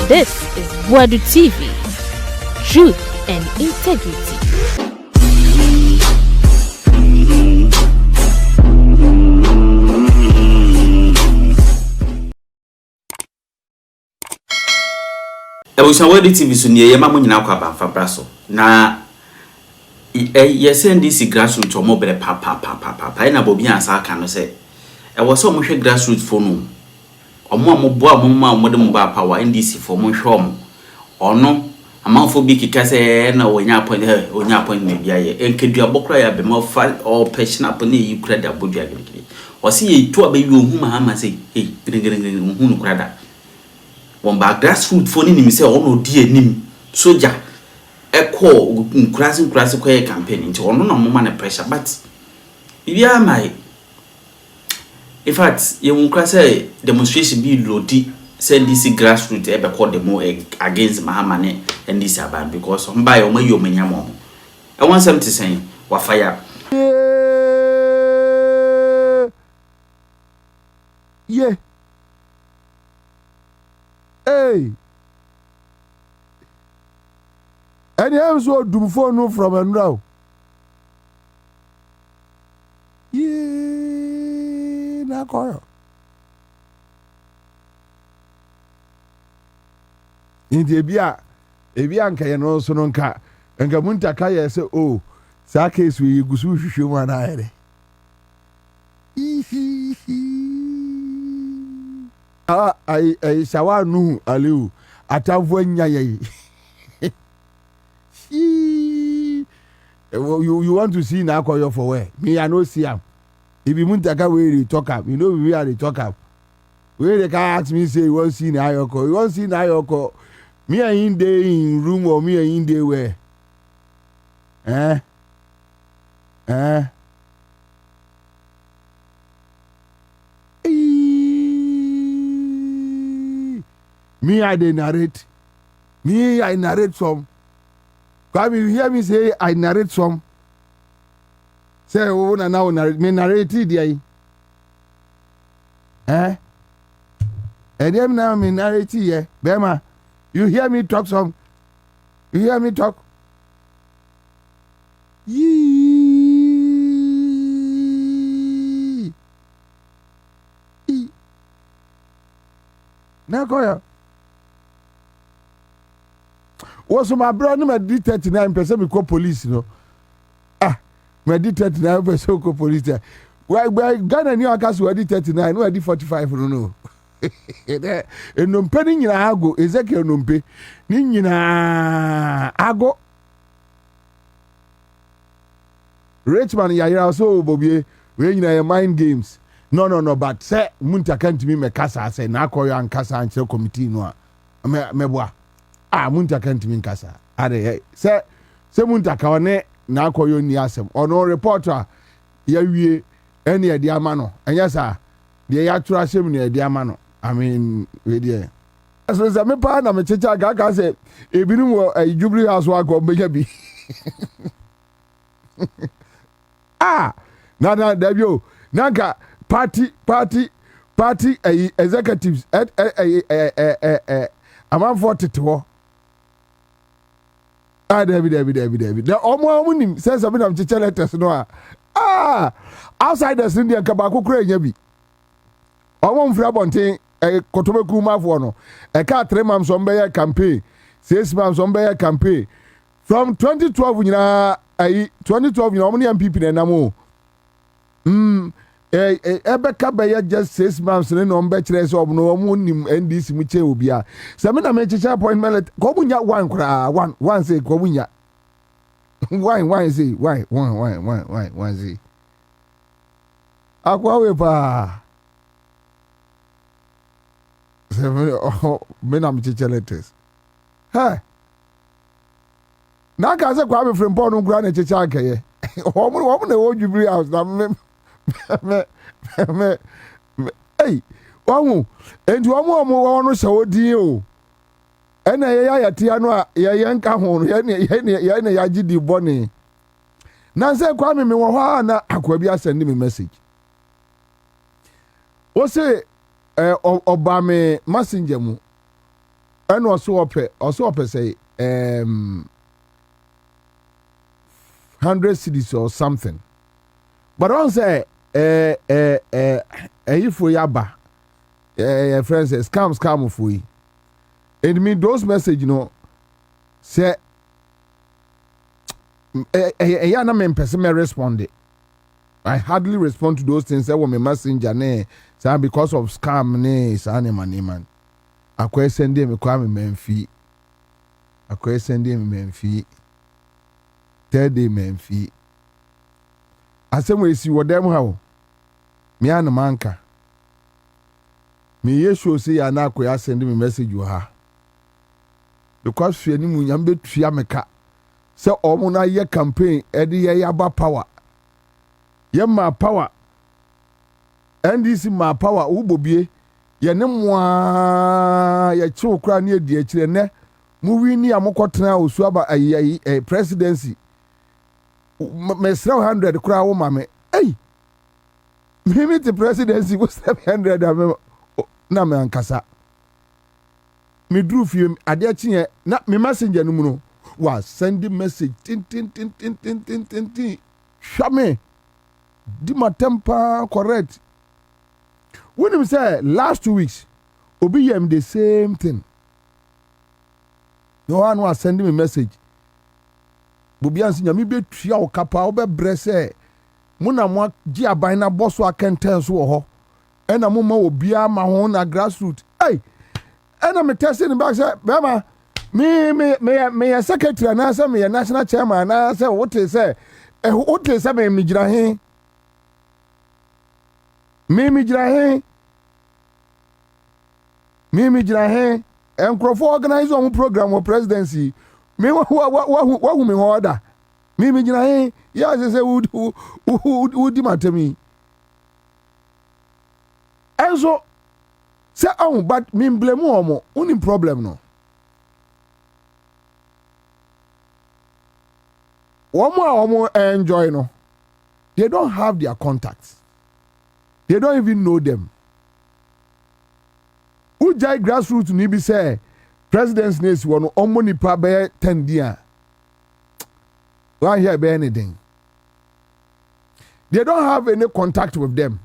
This is Boadu TV. Truth and integrity. Boadu TV so ne ye ma mo nyina kwa ba braso na yes NDC grassroots omo bere pa na Bobie ansa aka no se was so much grassroots for no omo boa mo de mo ba power NDC for mo hwe ono amanfo bi kika se na onya point me bia ye enkedu abokra ya be mo fa or passion up na yi kura da Bobie agirigiri o se ye to abayi ohun ma ma se girigiri ohun kura da won ba grassroots for ni mi se ono di anim soja eko nkurasi kwa campaign nti ono na mo ma na pressure but bibia mai in fact ye nkurasi demonstration bi lodi send this grassroots e be call demo against mahamane and this aban because on buy o mayo manyamo e won something saying wa fire yeah hey and I'm so do phone from and now. Yeah, Naa Koryoo. In the Ebia nka no so no nka Muntaka ye say oh sa case we gusu hwehwe mu ana ere. I shawa nu aliu atavo nya ye. You want to see Naa Koryoo for where? Me, I know see him. If you Muntaka where they talk up, you know we are they talk up. Where they can ask me say you want to see Naa Koryoo. You want to see Naa Koryoo. Me I in there in room or me I in there where? Me I they narrate. Me I narrate some. Come you hear me say I narrate some. Say oh na now narrate me narrate there. And them now me narrate here. Bema, you hear me talk some? You hear me talk? Naa Koryoo. Was my brother me did 39% me call police no. Me did 39% call police there. Why Ghana New York we did 39, no did 45 no. Enompe ni nyina ago Ezekiel nompe ni nyina ago Richman ya so Bobie we nyina mind games no but say Muntaka ntimi me kasa say Naa Koryoo an kasa an chere committee no a me boa Muntaka ntimi nkasa ade say Muntaka one Naa Koryoo ni asem ono reporter ya wie ene e di ama no enya sa de ya tura asem ne e di ama no I mean we there so me pa na me checha ga say ebinu wo Jubilee House wa go meja bi na debio nanka party executives among 40 to David. The omo nim says something am checha letters no outsiders in the kabako kura nya bi omo mfra bonten kotobeku mafo no ka 3 months on be campaign 6 months on be campaign from 2012 nyina 2012 nyina omo ne MPP na namo ebeka be just 6 months ne no mbe kire so omo nim NDC mu che obia se me na me checha appointment ko bunya one kra one say ko bunya why say why say akwa we pa me na me checha letters hey na ka se kwa be frem pon no kra na checha akaye omo na wo Jubilee House na me hey omo enti omo no se odin o ena ye ya tia no a ye nka ho ye ne ya gidi boni na se kwa me wo ho na akwa bi asend me message o se Obama messenger mu and also say 100 cities or something. But on say if we yaba friends say scam for you. It mean those message say na me person me respond. I hardly respond to those things that when me messenger say because of scam say man. Akwa send me kwa me menfi. Akwa send me menfi. Third day menfi. Asem we si wodem how. Me an manka. Me yesho say ya na Koryoo send me message wo ha. Because fe ni mu nyam betua meka. Se omo na ye campaign e de ye aba power. Ye ma power. NDC ma power wo Bobie. Ye ne mwa ye chi okra ne adi akire ne mu wi ni amokotena osu aba presidency me 700 kra wo ma me me the presidency was 700 na me ankasa me dru fie ade achi na me messenger no mu no wa send message tin shame di matempa correct. When him say last 2 weeks, obi yam the same thing. No one was sending me message. Bobie ansi nyami betua o kapa o be brese. Mo na mo gi aban na boss wa kenten so ho. E na mo ma obi ama ho na grassroots. Hey! E na me testing back say, "Bema, me secretary na say me national chairman na say what say me gira he." Mimi jira he enkrofo organize on program or presidency me wa me order mimi jira he ya say who di matemi enso say but me blame omo uni problem no omo enjoy no they don't have their contacts. They don't even know them. Who jai grassroots ni bi say president's name wono omo nipa be 10 dia. Why hear be anything? They don't have any contact with them.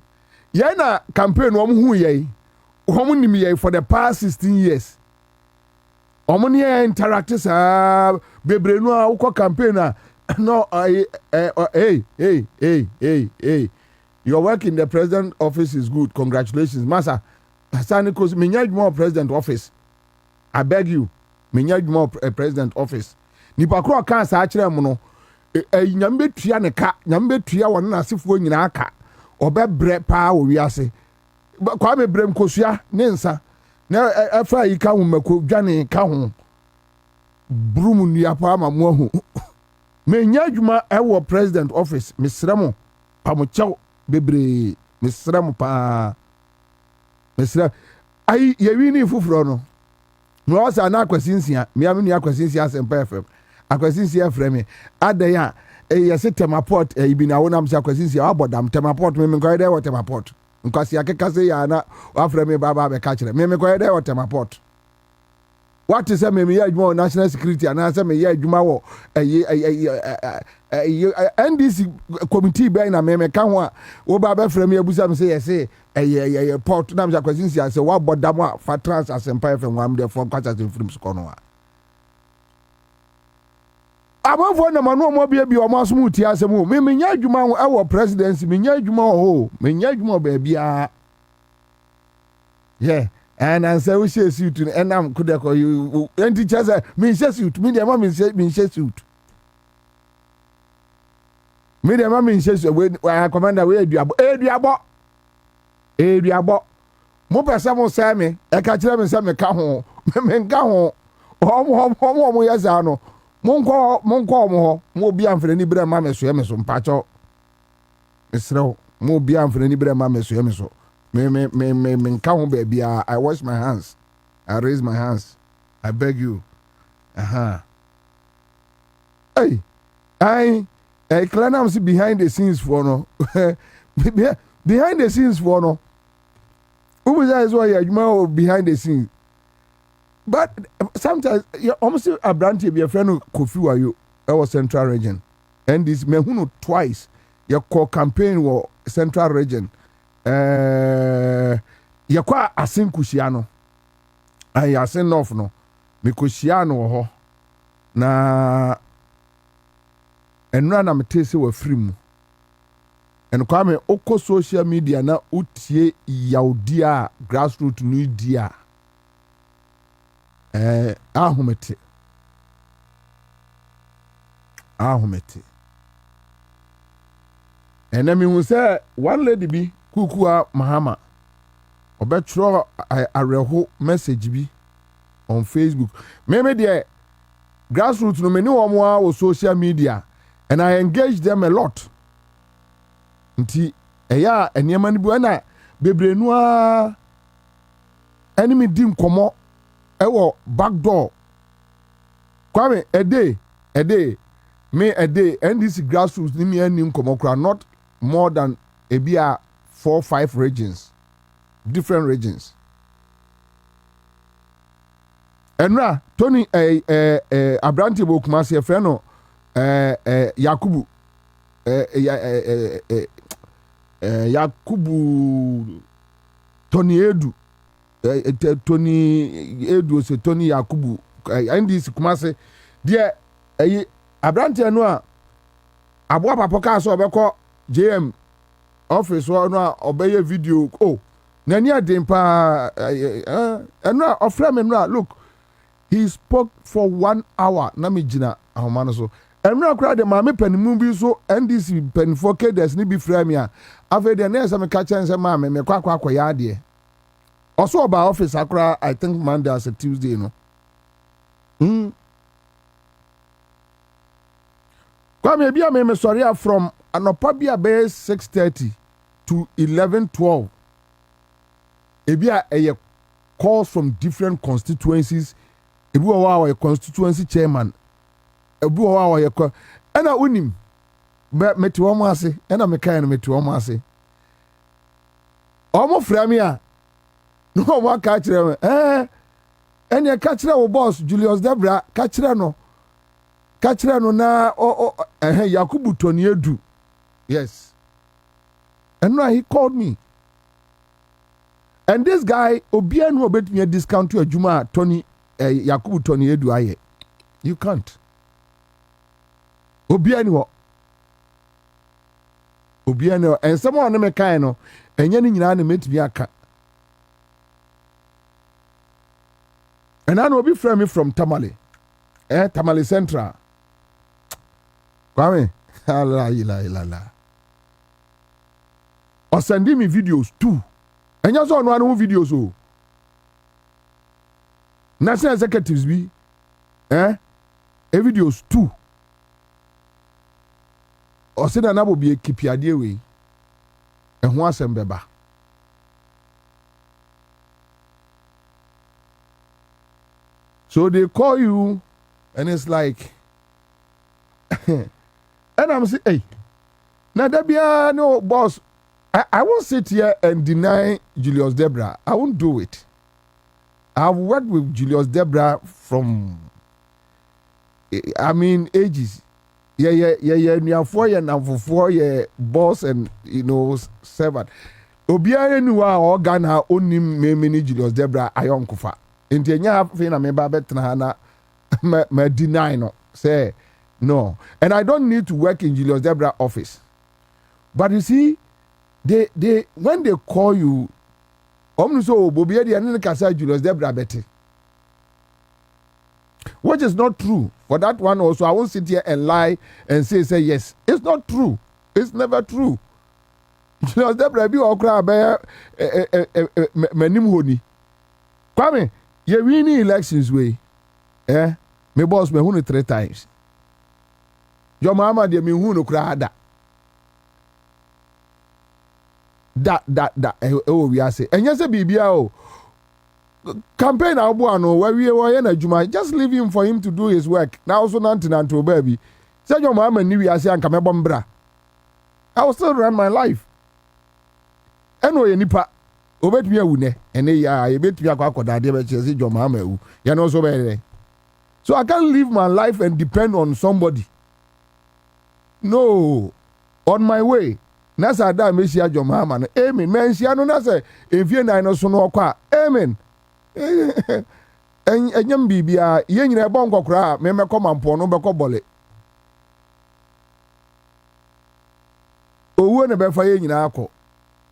Ye na campaign omo hu ye. Omo nim ye for the past 16 years. Omo ni interact sa bebre no a wo campaign na no hey. Your work in the president office is good. Congratulations, Massa. Hassan Kos, me more president office. I beg you, me more president office. Nipa kro kan sa akire mo no. Nyambe tua ne ka, nyambe tua won na asefo nyina aka. Obebre pa wo wiase. Kwa me brem kosua ne nsa. Na afa yi ka ho mako dwane ka ho. Brum nua pa ma mo hu. Me adwuma e wo president office, me sremo pa mo chew bebre mesram pa mesra ai yewi ni fufuro no no wasa na akwasinsia me am ni akwasinsia sempa fm akwasinsia frame adan a yesi temaport ibi na wonam se akwasinsia abodam temaport me nko ide wo temaport nkwasi akeka se ya na aframe baba be ka kire me nko ide wo temaport what is me ye adwuma national security and say me ye adwuma wo NDC committee be na me ka ho a wo ba be frame abusa me say yes port na me akwasinsia say wa bodam a fa trans asempa fm wam de for kwasa film so no a abofo na manu mo bia o mo aso ti asem me nya adwuma wo e wo presidency me nya adwuma ho me nya adwuma ba bia yeah. And answer we say suit and am could call you and teachers me say suit me the mama say suit me the mama say suit we commander we eduabo mo pesa mo say me e ka kire me say me ka ho me nka ho mo yesa no mo nko mo bi amfre ni bre mama so me so mpacho esrew mo bi amfre ni bre mama so me so me nka baby. I wash my hands. I raise my hands. I beg you. Hey, Clanam see behind the scenes for no. Behind the scenes for no. Who was that? Why you behind the scenes? but sometimes you almost a branch be a friend of Kofi Wayo, our central region, and this mehuno twice. Your core campaign war central region. Your qua asin Kushiano. I asin off no. Mikushiano ho na enra na metese wa free and kwame oko social media na utie yaudia grassroots new dia ahumete and me hu say one lady bi kukua mahama obetro areho message bi on Facebook maybe there grassroots no many on social media and I engage them a lot nti eya eniema ni bu na bebre no a enemy di nkomo ewo back door kwame a day NDC grassroots ni me ani nkomo kra not more than a bia 4-5 regions different regions enra Tony Abranti Bokumasi e friend no Yakubu Yakubu Tony Edu se Tony Yakubu NDC Kumase dia Abranti no a aboa papa ka so obekọ JM office no a obeye video nani adem pa enra ofre me no look. He spoke for 1 hour. Na me jina ahomano so. Emra kra de maame panimu bi so NDC panifo kedes ni bi frame ya. Afa de na me ka chen se maame me kwa ya de. Also about office akra I think Monday as a Tuesday no. Kwa me bia me sorry from anopa bia be 6:30 to 11:12. Ebia eye calls from different constituencies. Ebu wa a constituency chairman. Ebu wa a ena unim. Meti wo ase ena mekan meti wo ase. Omo frame a no wa ka kire ene ka kire wo boss Julius Debra ka kire no na Yakubu Tony Edu. Yes. And now he called me. And this guy obia no bet me a discount to a Juma Tony Yakubu Tony Edu aye. You can't. Obiano and someone me kind no enye ni nyina na metimi aka. And I know be friend me from Tamale. Tamale Central. Kwame la. Or sending me videos too. And you saw no videos o. National executives be videos too. Or say that na bo be kipiade we. And ho asem beba. So they call you and it's like and I'm saying, hey, now there be no boss. I won't sit here and deny Julius Debra. I won't do it. I've worked with Julius Debra from, ages. Yeah, 4 years now for 4 years, boss and, servant. Obiara knew our organ only many Julius Debra ayon kufa. Inti nya fina me ba betna na me deny no. Say, no. And I don't need to work in Julius Debra office. But you see, they when they call you, so Bobie di ane kasa Julius Debra beti. Which is not true. For that one also, I won't sit here and lie and say yes. It's not true. It's never true. Julius Debra bi okra be manim honi. Kwame, ye winning elections way. Me boss me hunu 3 times. Your mama de me hunu kra da. We are say. And yes, bibia campaign abuano where we were na juma. Just leave him for him to do his work. Now also nanti baby. Say your mama ni we are say anka me bombra. I will still run my life. Anyway, nipa obetumi awu ne ene ya ebetumi akwakoda de be chese jo mama awu ya no so be. So I can't live my life and depend on somebody. No, on my way. Nasa da me sia jo mama no. Amen. Men sia no na say efie nan no so no kwa. Amen. Enyam bibia ye nyina ebo nkokora me mekọ mampo no bekọ bole. Owo na be fa ye nyina akọ.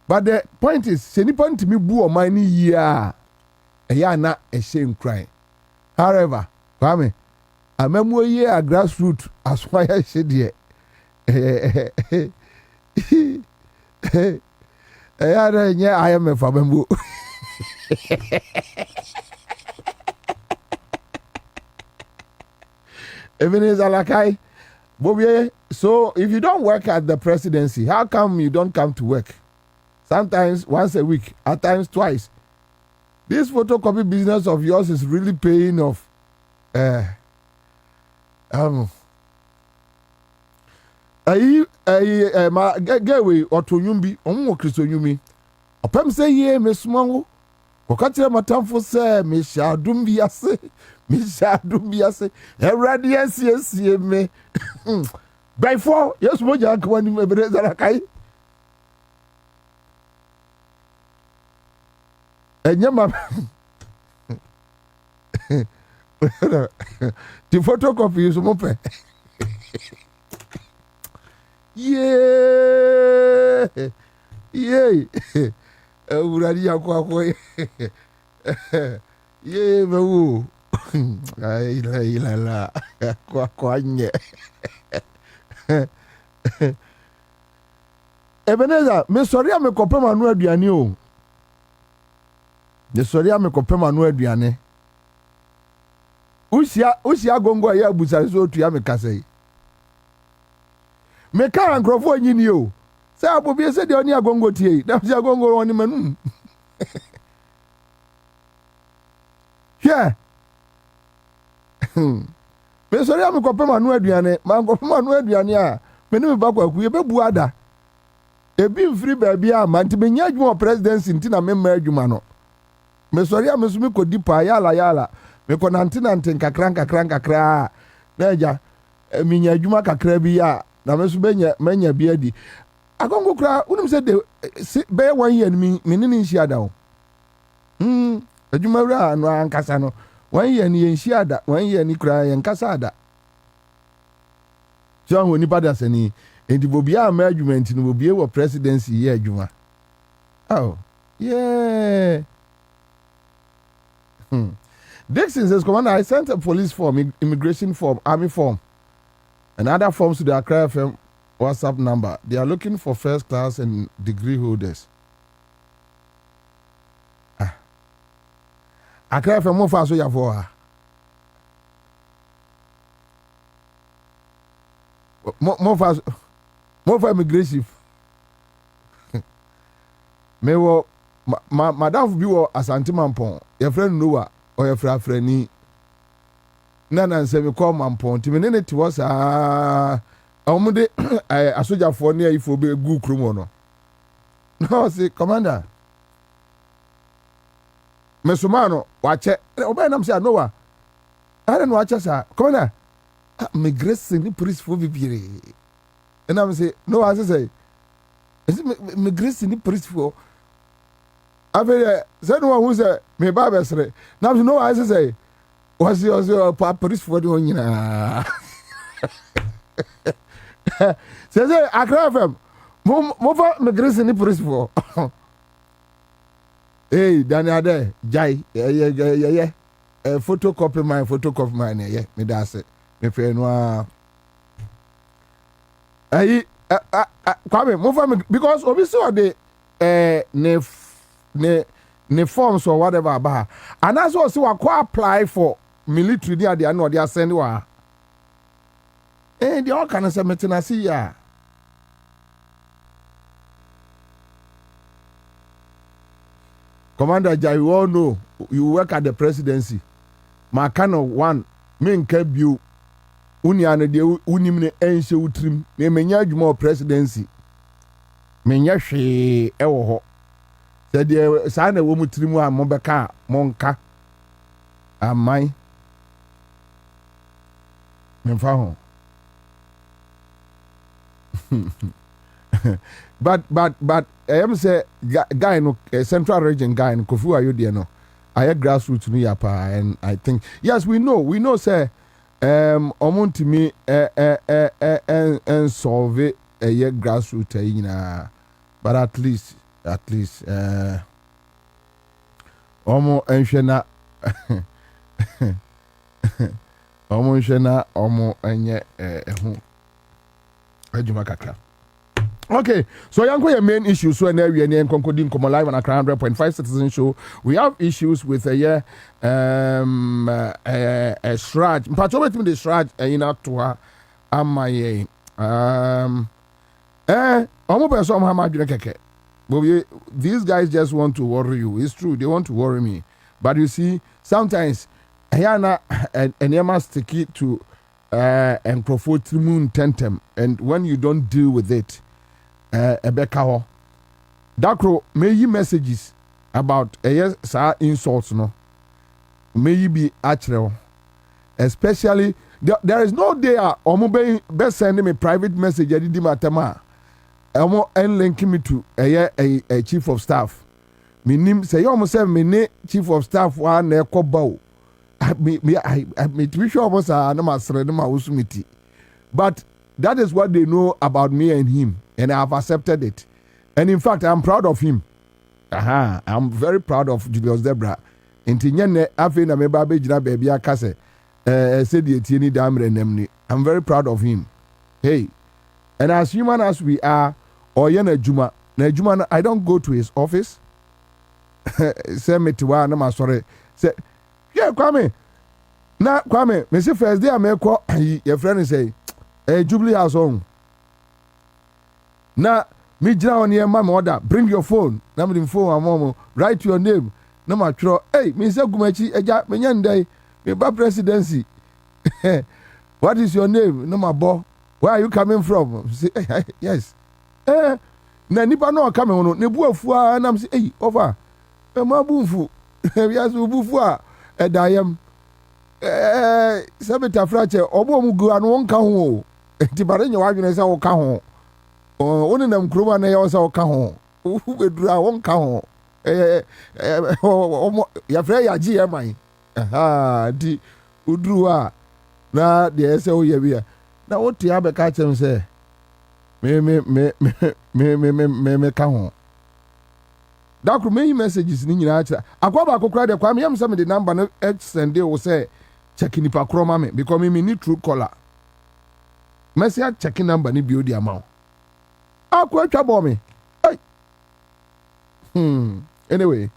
But the point is, se nipa ntimi bu o man ni yi a eya na ehye nkran. However, Kwame, amamu ye a grassroots aswa ya hye de. Eya na nye IMF amamu. Ebenezer Alakai, Bobie, so if you don't work at the presidency, how come you don't come to work? Sometimes once a week, at times twice. This photocopy business of yours is really paying off. Ma getaway otonyumbi, omo Christonyumi. Opem say ye me smango. Kokatire matamfo say me sha dumbi ase. Me sha dumbi ase. Eradi ase me. By 4, yes mo ja kwani me Ebenezer Alakai. Enyama the photocopy is mope. Yeah. Uradi yakwa. Yeah, mewu. Ai la. Kwa nye. Ebenezer, me sorry am kopem anu aduane o. The sorry am kopem anu aduane. Usia gongo ya busa so tu ya me kasai. Me ka nkrofo nyini o. Say Bobie say de oni agongo tie. Da sia gongo oni manu. Yeah. Me sorry am kopem anu aduane, man kopem anu aduane a me ne me ba kwaku ye bebu ada. Ebi mfiri baabi a man ti menya adwuma presidency ntina me ma adwuma no. Me sorry am so me kodi pa yala. Me ko nante kakra. Na eja minya adwuma kakra bi a na me so menya bi adi. Agongo kra unim se de be 1 year me ne nhia da o. Adwuma wura no ankasa no 1 year ni nhia da 1 year ni kra yankasa da. So woni pada sani enti Bobie am adwuma no Bobie wo presidency ye adwuma. Oh, yeah. Dixon says, Commander, I sent a police form, immigration form, army form, and other forms to the Accra FM WhatsApp number. They are looking for first class and degree holders. Accra FM, more fast, so for her. More fast, more for immigration. Me wo madam bi wo Asante Mampon your friend Noah or your friend ni na say me call Mampon ti me ne ti was omude asoja for ne ifo be gu krum no no say commander me sumano wache oba nam say Noah I don't watch sa commander me grace ni police for bibire and am say Noah say me grace ni police for Ave said one who said me babesre. Now you know I say was your police for the one. Says I grab him. Move me grace in the police for. Hey, Daniel, Jai, yeah. Photocopy mine, yeah. Me that's it. Me friend no. Hey, come move because obviously ne forms or whatever about and that's what so I apply for military there they know they are sending wa they all kind of submitting see ya Commander Jai, you all know you work at the presidency my kind of one main kebu uniane de unim ne ense utrim me menya adwuma presidency menya hwe ewo ho Said the sign a woman trimu a mobeka monka a mine. Memfa but I am say guy no central region guy no Kofu ayo de no. I grassroots no yapa and I think yes we know say omonti me and solve a grassroots nyina but at least omo enhwe na omo nhwe na omo enye ehu adwuma kakra. Okay, so your main issue. So now we are concluding come live on a 100.5 Citizen Show. We have issues with a shraj. Mpatcho me the shraj in atwa amaye. Omo person ha madwene keke. But these guys just want to worry you. It's true, they want to worry me. But you see, sometimes Ayana and Yama stick it to and profit trimun tentem, and when you don't deal with it. Ebeka ho dakro may you messages about sa insults no may you be actual especially there is no day omo be send me private message edi matema omo en link me to a chief of staff minim say omo say me ne chief of staff wa na ekoba o me to sure omo sa na masre na usumiti but that is what they know about me and him. And I have accepted it. And in fact, I'm proud of him. I'm very proud of Julius Debra. I'm very proud of him. Hey. And as human as we are, Juma, I don't go to his office. Say me to one, sorry. Say, yeah, Kwame. Now, Kwame, me say first day I make your friend say, Jubilee House home. Now, me jina on your mama order. Bring your phone. Na me phone mama. Write your name. Na ma tro. Hey, me say gumechi eja me nyandai. Me ba presidency. What is your name? No ma bo. Where are you coming from? Say, hey, yes. Na nipa no come no. Ne bu afu a na me say, hey, over. Ma bu mfu. Yes, bu fu a edayam. Sabeta frache obo mu gu anu wonka ho. Ti bare nya wadwene say wo ka ho. Oni nam kroma na ya say wo ka ho. Wo bedura wonka ho. Ya fra ya ji eman. Di uduru a na de say wo ye bia. Na wo ti abeka chem say me ka ho. Dakro me messages ni nyina acha. Akwa ba kokra de kwa me yam say me the number no send dey wo say checking nipa kroma me because me need true caller. Messi checking number ni bio di amount. Akwa twa bo me. Hey. Anyway.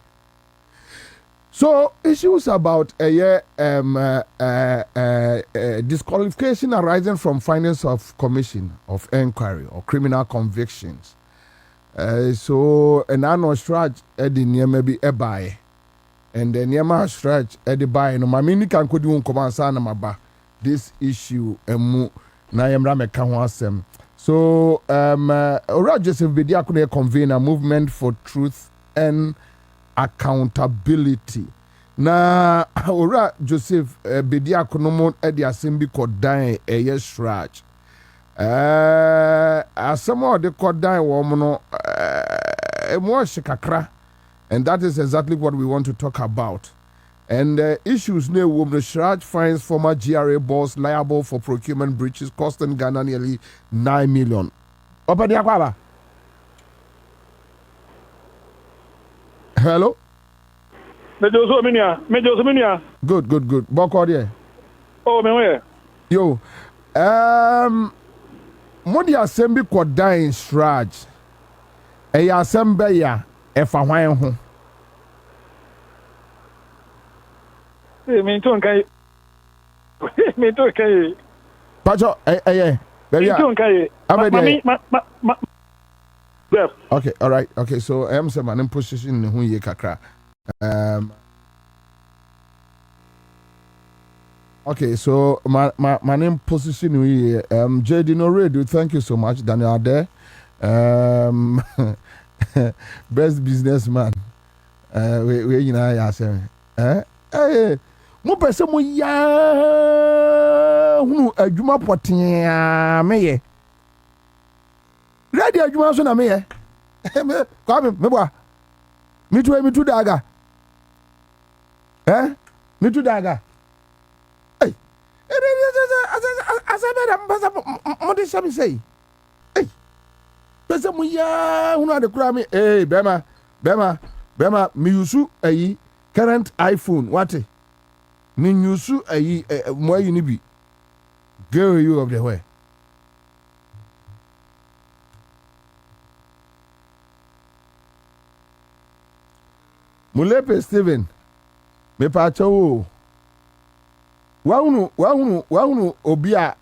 So issues about disqualification arising from findings of commission of inquiry or criminal convictions. So an annual stretch edi niema bi ebae. And the niema stretch edi bae no mamini kan kodi won komansa na maba. This issue emu na yemra meka ho asem. So Ora Joseph Bediakune convene a movement for truth and accountability. Na Ora Joseph Bediakune mo edi asem bi kodan shraj. Asemo de kodan wo mo no emo shikakra, and that is exactly what we want to talk about. And issues near whom the Shraj finds former GRA boss liable for procurement breaches costing Ghana nearly 9 million. Open the aquaba. Hello? Good. Boko there. Oh, me Yo. Modi assembly kodan Shraj. Assembly ya efa hwan ho. Me too kai. Pacho, baby. Me too kai. Okay, all right. Okay, so I am some an position who ye kakra. Okay, so my name position we JD no radio. Thank you so much, Daniel Ade. best businessman. We you know say mo pese mo ya hunu adwuma potea meye. Ready adwuma so na meye. Come me boa. Me tu daga. Me tu daga. Hey. Asa mo de sabi say. Hey. Pese mo ya hunu ade kura me bema me yusu ayi current iPhone what me yusu ayi mo ayi ni bi girl you of the way Mulepe Steven me pa chawo wahunu obi a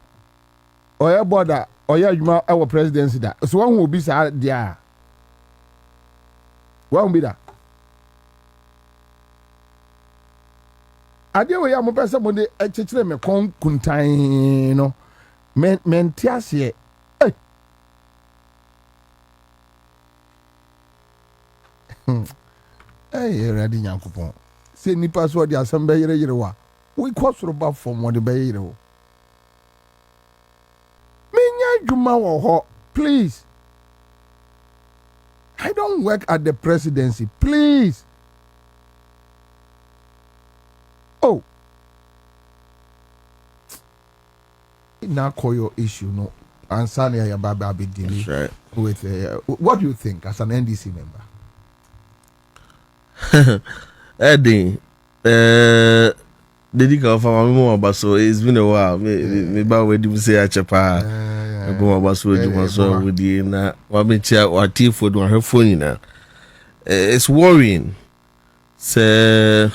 oye border oye adwuma e wo presidency da so wahunu obi sa dia wahunu bi da ade we ya mo pese mo de echechire me kon kuntan no men tiase ready nyankopon se nipa so de asem be yere wa we kwosoro ba from what the be yere wo menya dwuma wo ho please I don't work at the presidency please. Oh, Naa Koryoo issue no answer ya baba be dealing right. with what do you think as an NDC member? Eddie, did you go for me more about so it's been a while. Me ba we do say a chapa. Go about so with the na wa me chia wa tea food on her phone na. It's worrying. Say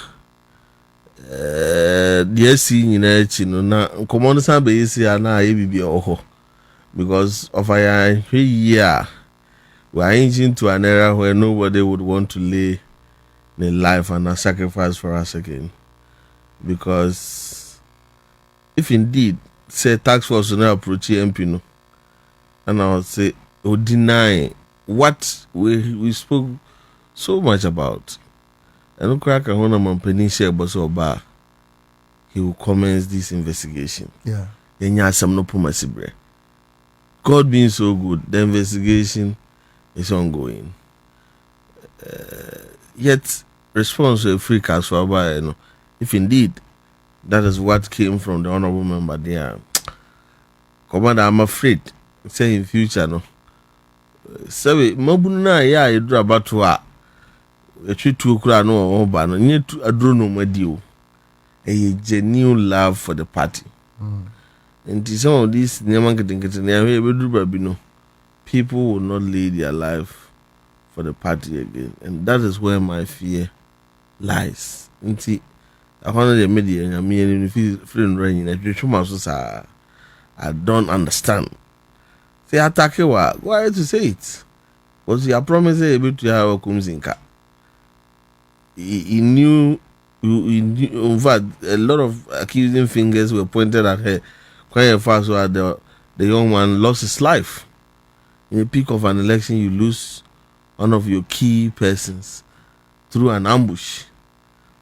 the see nyina echi no na common san be isi na ebibi oho because of a year we are engine to an era where nobody would want to lay their life and a sacrifice for us again, because if indeed say tax force will not approach MP no, and I would say would deny what we spoke so much about. I don't crack a honor man penny share but so bar. He will commence this investigation. Yeah. Then you have some no promise. God being so good, the investigation is ongoing. Yet response to a free Kasoa by, you know, if indeed that is what came from the honorable member there. Commander, I'm afraid. Say in future no. Say mabuna ya you do about to two kura no oba no nye adro no madi o a genuine love for the party. And some of these people will not lead their life for the party again, and that is where my fear lies. And see, I want the media and me friend running. I don't understand. Say attack you why to say it? Was your promise able to Hawa Koomson Kasoa? He knew, in fact, a lot of accusing fingers were pointed at her quite fast. So the young man lost his life. In the peak of an election, you lose one of your key persons through an ambush.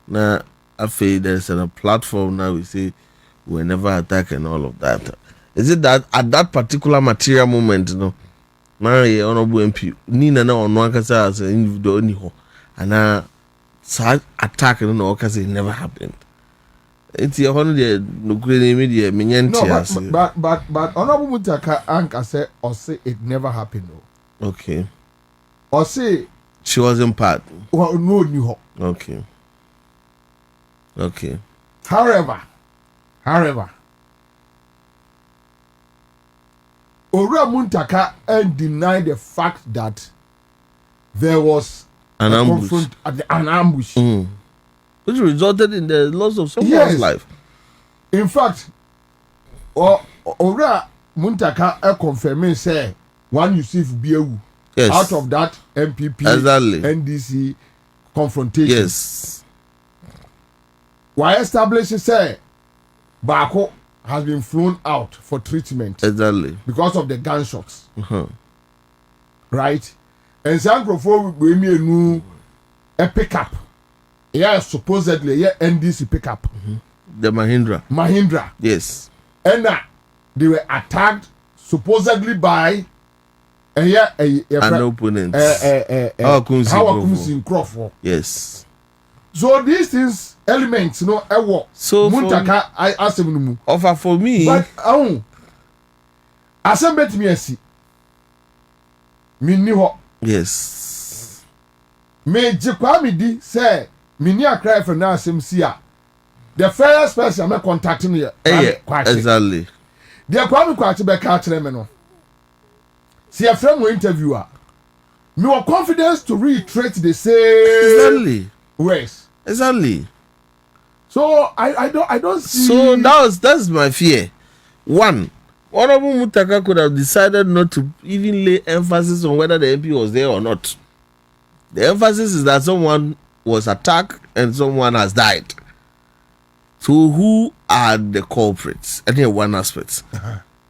Now, I feel there's a platform now we say we'll never attack and all of that. Is it that at that particular material moment, you know, now the honorable MP, Nina no one can say as an individual, and now attack and no because it never happened. It's your holiday no great media but honorable Muntaka Anka say or say it never happened though. Okay. Or say she wasn't part. Well, no new. Okay. Okay. However, Ora Muntaka and deny the fact that there was an ambush. Which resulted in the loss of someone's life. In fact, Ora Muntaka confirming say one Yusuf Biewu out of that MPP exactly. NDC confrontation. Yes. Why establish say Bako has been flown out for treatment. Exactly. Because of the gunshots. Right? and Sankrofo we me a pickup. Yeah, supposedly yeah NDC pickup. The Mahindra. Yes. And they were attacked supposedly by an opponent. Hawa Koomson Kasoa. Yes. So these things elements, So Muntaka I ask him offer for me. But assemble me asi. Me ho. Yes. Me jikwa me di say me ni akra for na asem si a. The first person I'm contacting you. Exactly. The Kwame Kwachi be ka kire me no. See a friend interviewer. Me have confidence to reiterate the same ways. Exactly. So I don't see. So that's my fear. One Honorable Muntaka could have decided not to even lay emphasis on whether the MP was there or not. The emphasis is that someone was attacked and someone has died. So who are the culprits? I think one aspect.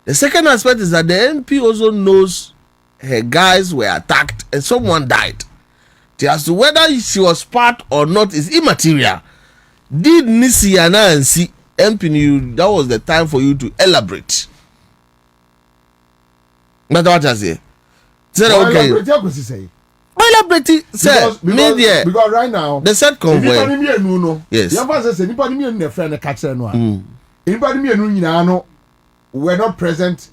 The second aspect is that the MP also knows her guys were attacked and someone died. As to whether she was part or not is immaterial. Did Nisi and see MP, that was the time for you to elaborate. That's what I say. Okay. Elaborate, sir. Media. Because right now, the set convoy. Yes. Anybody were not present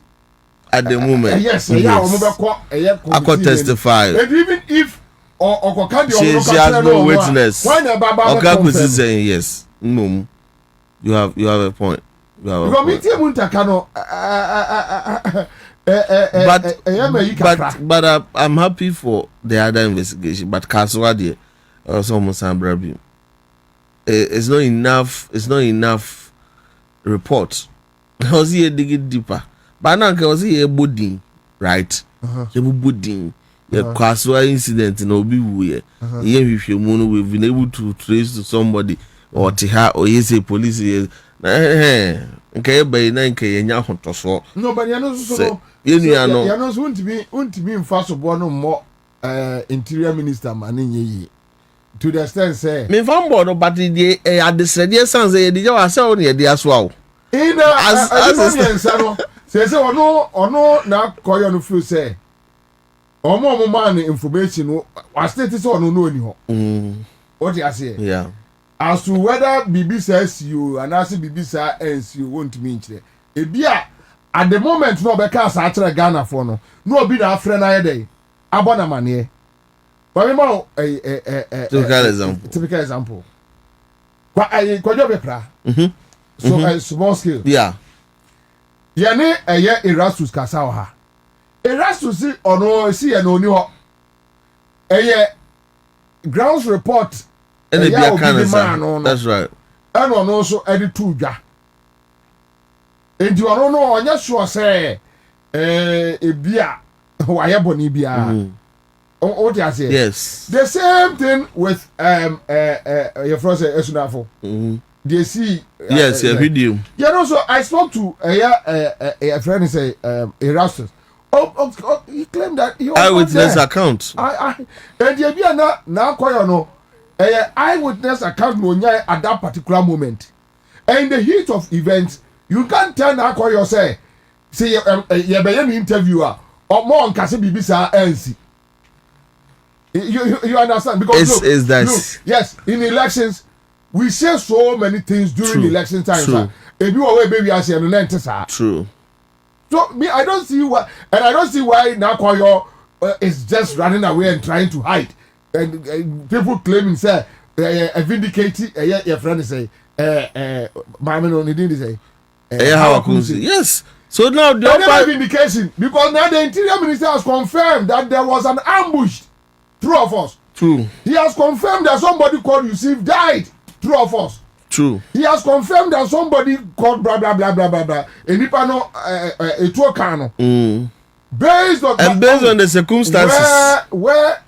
at the moment. Yes. I could testify. And even if she has no witness. Okay, could say yes. No, you have a point. But I'm happy for the other investigation. But Kasoa there, also almost it's not enough. It's not enough report. I was here digging deeper. But now I was here body, right? Body. The Kasoa incident in Obi we've been able to trace to somebody or to her or yes a police. Okay, by nine so. No, but you won't be in first of all no more interior minister man to the extent say me from board but the at the said sans the yourself near the as well. As say ono na Koryoo no feel say omo man information was stated so no ni ho. What you say? Yeah. As to whether BB says you and as BB says you won't mean it. Ebia at the moment no be ka sa akere Ghana for no be na friend na day abona mane. But me ma typical example. Kwa job pra. So small scale. Yeah. Yene Erastus Kasoa ha. Erastus ono si ye no ni ho. Grounds report. And that's right. And on also edit two ja. And you don't know on your sure say a beer why boni bia. What you say? Yes. The same thing with your friend Esunafo. They see yes, a video. Yeah, also I spoke to a friend say Erastus. He claimed that he was eyewitness account. And the beer now Koryoo no. Eyewitness account no nya at that particular moment. And in the heat of events, you can't tell Naa Koryoo say you be an interviewer or more on Kase Bibisa NC. You understand? Because look, yes, in elections we say so many things during election time. If you are baby I say no. True. So me I don't see why Naa Koryoo is just running away and trying to hide. And people claiming say vindicated your friend say my man only did say Hawa Koomson. Yes. So now the vindication because now the interior minister has confirmed that there was an ambush. True or false? True. He has confirmed that somebody called Yusuf died. True or false? True. He has confirmed that somebody called blah blah blah blah blah blah. Enipano etuokano. Based on the circumstances where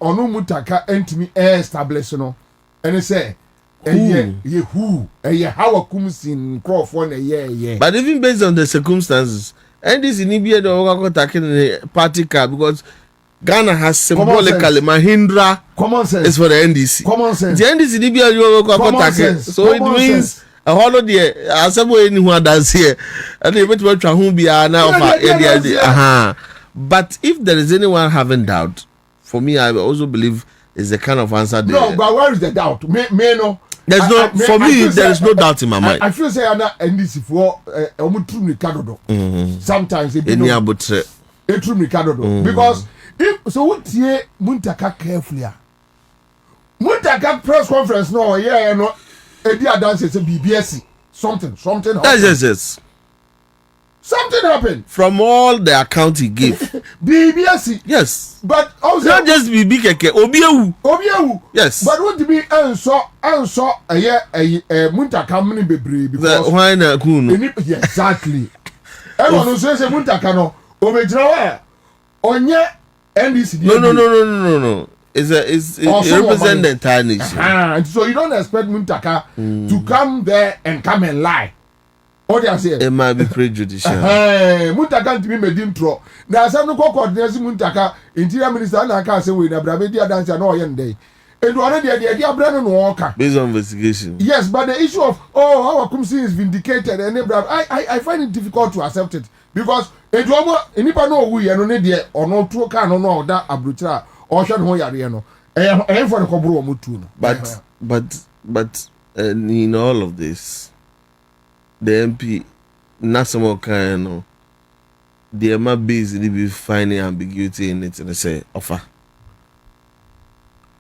ono Muntaka entimi establish no and say who Hawa Koomson Kasoa but even based on the circumstances NDC Nibia the attacking the party car because Ghana has symbolically Mahindra. Common sense. Is for the NDC. Common sense. The NDC so it means a holiday. Assemble anyone that's here, and they went to who be now. But if there is anyone having doubt, for me, I also believe is the kind of answer. No, but where is the doubt? Me no. There's no. For me, there is no doubt in my mind. I feel say I'm not NDC for sometimes it because if so what here Muntaka carefully. Muntaka press conference no Edia dance is a BBS something yes. Something happened from all the account he gave. BBS yes, but also not just BB keke Obiewu yes, but what to be answer Muntaka many bebree because why na kunu exactly everyone say Muntaka no obejira onye NDC no. It's represent the entire nation. So you don't expect Muntaka to come there and come and lie. What they are saying? It might be prejudicial. Muntaka to be made intro. Now some no coordination Muntaka interior minister na can say we na brabedia dance no yende. And already the idea brand no worker. Based on investigation. Yes, but the issue of Hawa Koomson is vindicated and I find it difficult to accept it because anyone know we no need there or no true can no that abrutra. But in all of this, the MP national kind of the MA basically be finding ambiguity in it and they say offer.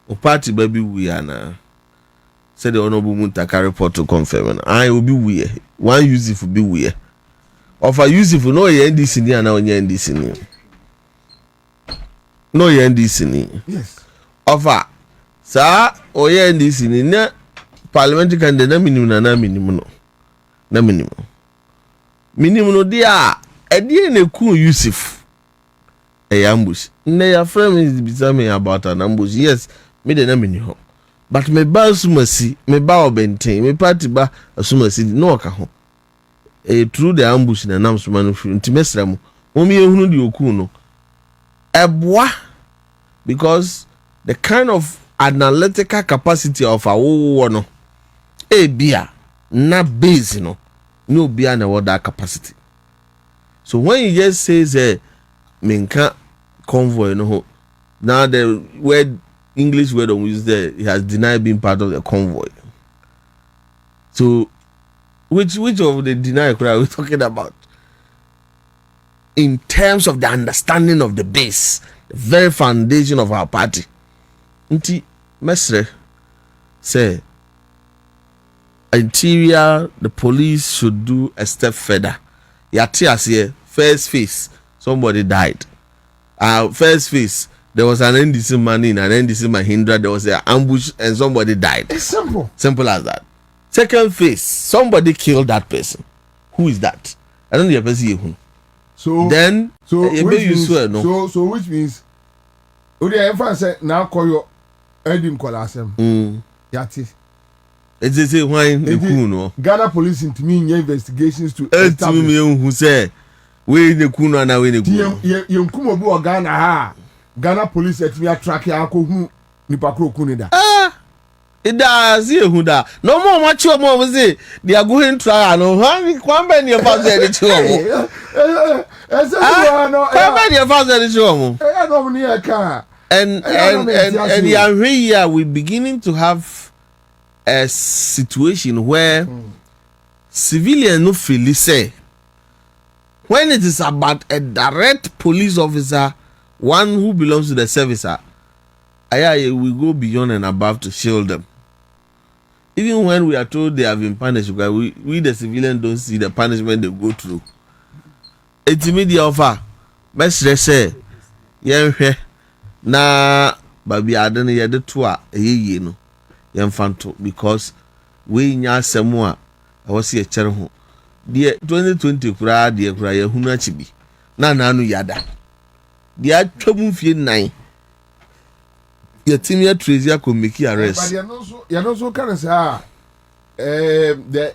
O party baby we are now. Said the Honorable Muntaka report to confirm. I will be weird. One use it for be weird. Offer use it for no NDC and now NDC. No NDC ni. Yes. Offer. Sa o NDC ni na parliamentary candidate na minimum no. Na minimum. Minimum no dia e na ku Yusuf. Ambush. Na your friend is be me about an ambush. Yes, me de na minimum. But me ba sumasi, me ba obenten, me party ba sumasi no ka ho. Through the ambush na nam suma no firi ntimesra mu. Omi ehunu di oku no. Eboa because the kind of analytical capacity of our no bia na base no bia na what that capacity. So when you just say menka convoy no now the word English word we use there, he has denied being part of the convoy. So which of the denial are we talking about? In terms of the understanding of the base, the very foundation of our party. Nti Mesre say interior, the police should do a step further. Yatias here, first phase, somebody died. First phase, there was an NDC man in an NDC Mahindra, there was an ambush and somebody died. It's simple. Simple as that. Second phase, somebody killed that person. Who is that? I don't know the person who. So which means Odi Efa say Naa Koryoo Edim Kolasem. Yati. It's say why the coup no. Ghana police into me investigations to establish me who say we the coup no na we the coup. Ye nkumo bi o Ghana ha. Ghana police at me track ya ko hu nipa kro ku ni da. It does who da. No more much more we say they are going trial no. Kwan be ne fa say the chuo. And here we're beginning to have a situation where civilians no feel say when it is about a direct police officer, one who belongs to the service, we go beyond and above to shield them. Even when we are told they have been punished, we the civilians don't see the punishment they go through. It's immediate offer. Best say, yeah, na baby adene yede to a yeye no yemfanto because we nya asemu a awose ye kere ho de 2020 kura de kura ye hunu achibi na anu yada de atwam fie nan ye timi ya trace ya ko make arrest ya no so can say the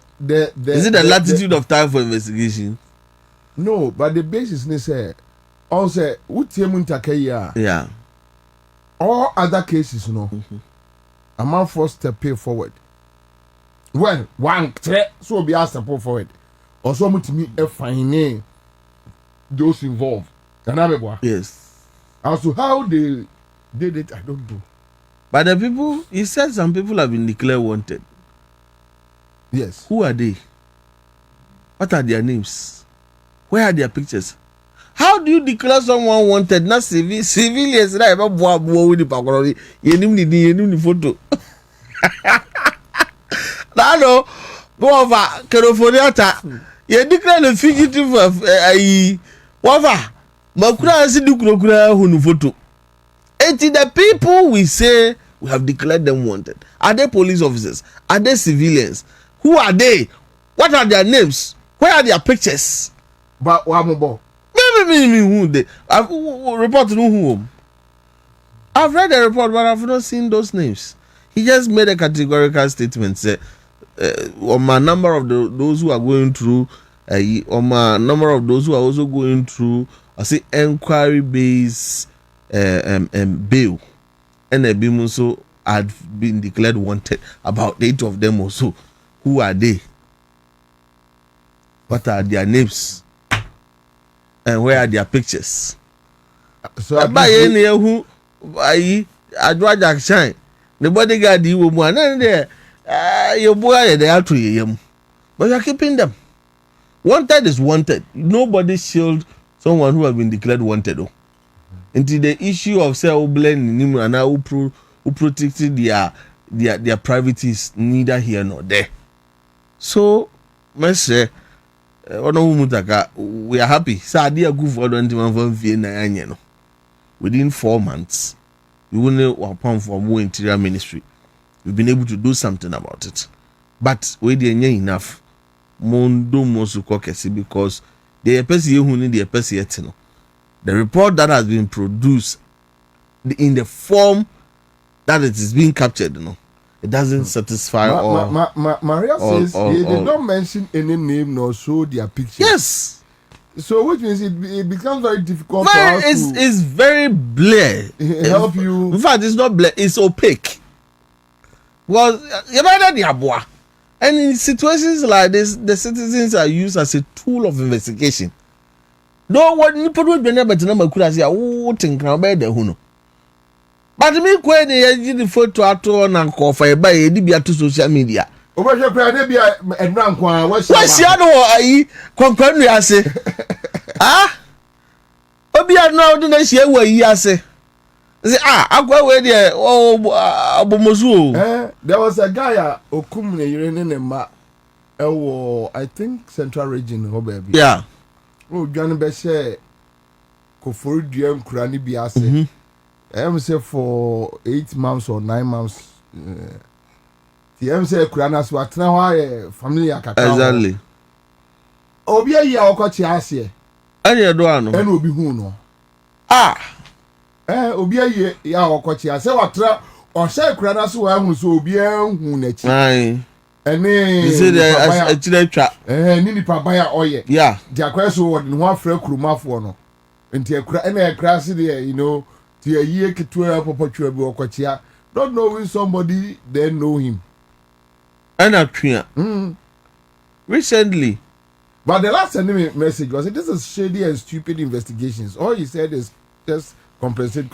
is it the latitude of time for investigation? No, but the basis ne say also Muntaka yeah all other cases, no, a man forced to pay forward. Well, one threat, so be asked to pay forward. Or so to me, a fine those involved. Yes. As to how they did it, I don't know. But the people, he said some people have been declared wanted. Yes. Who are they? What are their names? Where are their pictures? How do you declare someone wanted? Not civilians, right? With the photo. No, go over Kerofoniata. You declare the fugitive of Wava. Makura Sidu Krokura Hunu photo. And the people we say we have declared them wanted. Are they police officers? Are they civilians? Who are they? What are their names? Where are their pictures? But Wamobo. Maybe who they? I've reported who. I've read the report, but I've not seen those names. He just made a categorical statement. Say, on my number of those who are going through, on my number of those who are also going through, I say inquiry-based bail, and a bim also had been declared wanted. About 8 of them also. Who are they? What are their names? And where are their pictures? So by any who I draw Jack Shine. The bodyguard you will want and there. Your boy they are to you. But you're keeping them. Wanted is wanted. Nobody shield someone who has been declared wanted. Until the issue of self blame and who protected their privacies neither here nor there. So, Messi, Muntaka, we are happy. Sadia good for 21 Vienna. Within 4 months, we will know upon for more interior ministry. We've been able to do something about it. But we didn't enough. Mondo Mosukokesi because the person who need the person. The report that has been produced in the form that it is being captured, it doesn't satisfy all. Maria says they did not mention any name nor show their pictures. Yes. So which means it becomes very difficult Well, for us to it's very blur. help you. In fact, it's not blur, it's opaque. Well, you better the abua. And in situations like this, the citizens are used as a tool of investigation. No one you put with Beneba to number could say, oh, think about the Huno. But me, when they the photo at all and call for a by a DB to social media. Over your Pradebia and Rankwa, what's Shadow? I concur, I say. Ah? Obia now didn't share where you say. I go away there. Oh, Abomozu. There was a guy, Okumne, Irene, I think Central Region, baby. Yeah. Oh, John Beshe, Kofuru Diam Kurani Biase. I say for 8 months or 9 months. The say Kurana Swatna, family Akaka. Exactly. Obia ya Okochiasie. And you don't know. And will be who no. Ah. Obia ya Okochiasie. Watra or say Kurana Swam so Obia Hunechi. Aye. And you say there is a trap. Nini Pabaya Oye. Yeah. The question was in one frame Kruma for no. And the crash there, to a year to 12 Papa Okochia. Not knowing somebody, then know him. And a tree. Recently. But the last message was this is shady and stupid investigations. All he said is just compensate.